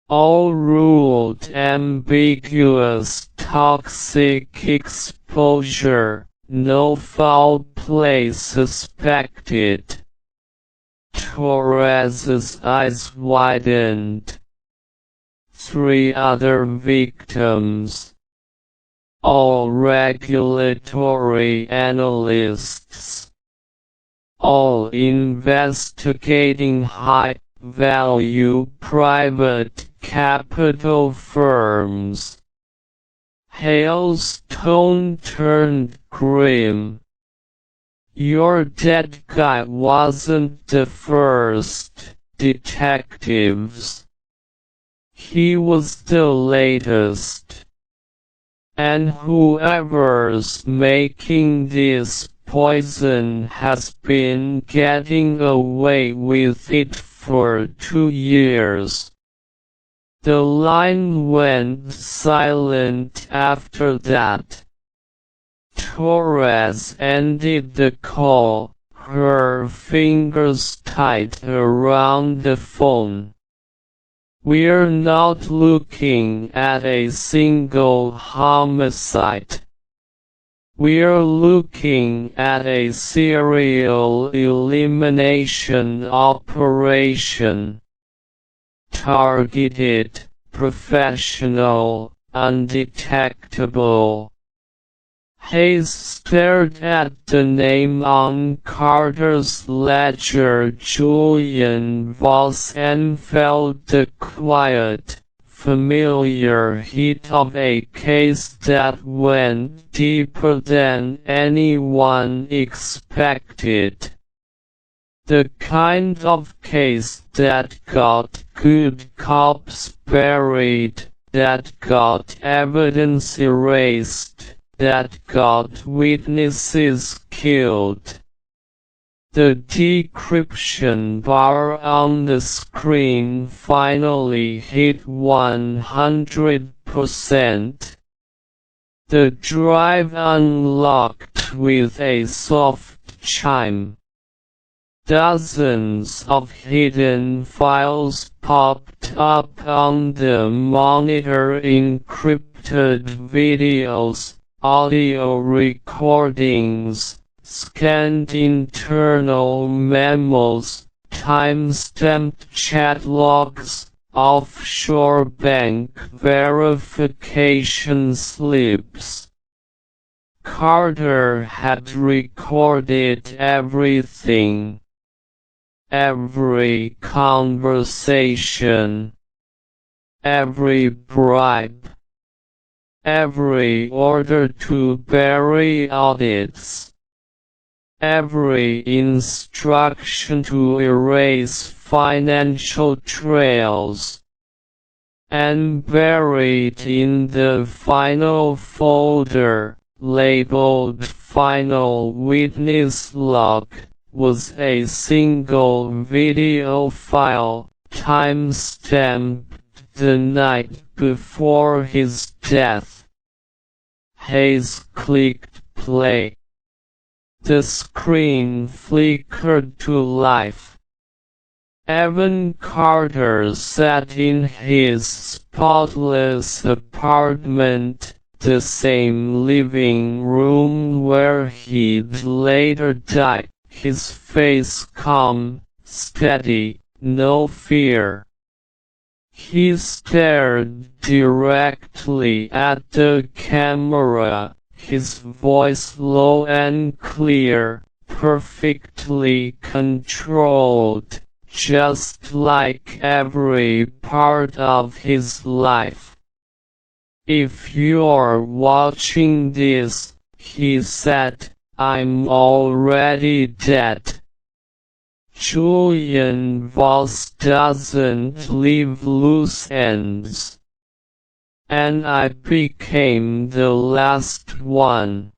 All ruled ambiguous toxic exposure. No foul play suspected. Torres's eyes widened. 3 other victims. All regulatory analysts. All investigating high-value private capital firms. Hale's tone turned grim. Your dead guy wasn't the first, detectives. He was the latest. And whoever's making this poison has been getting away with it for 2 years. The line went silent after that. Torres ended the call, her fingers tight around the phone. We're not looking at a single homicide. We're looking at a serial elimination operation. Targeted, professional, undetectable. Hayes stared at the name on Carter's ledger. Julian Voss, and felt the quiet, familiar heat of a case that went deeper than anyone expected. The kind of case that got good cops buried, that got evidence erased, that got witnesses killed. The decryption bar on the screen finally hit 100%. The drive unlocked with a soft chime. Dozens of hidden files popped up on the monitor, encrypted videos, audio recordings, scanned internal memos, time-stamped chat logs, offshore bank verification slips. Carter had recorded everything. Every conversation. Every bribe. Every order to bury audits. Every instruction to erase financial trails. And buried in the final folder, labeled Final Witness Log, was a single video file, time-stamped the night before his death. Hayes clicked play. The screen flickered to life. Evan Carter sat in his spotless apartment, the same living room where he'd later died, his face calm, steady, no fear. He stared directly at the camera, his voice low and clear, perfectly controlled, just like every part of his life. "If you're watching this," he said, "I'm already dead. Julian Voss doesn't leave loose ends. And I became the last one."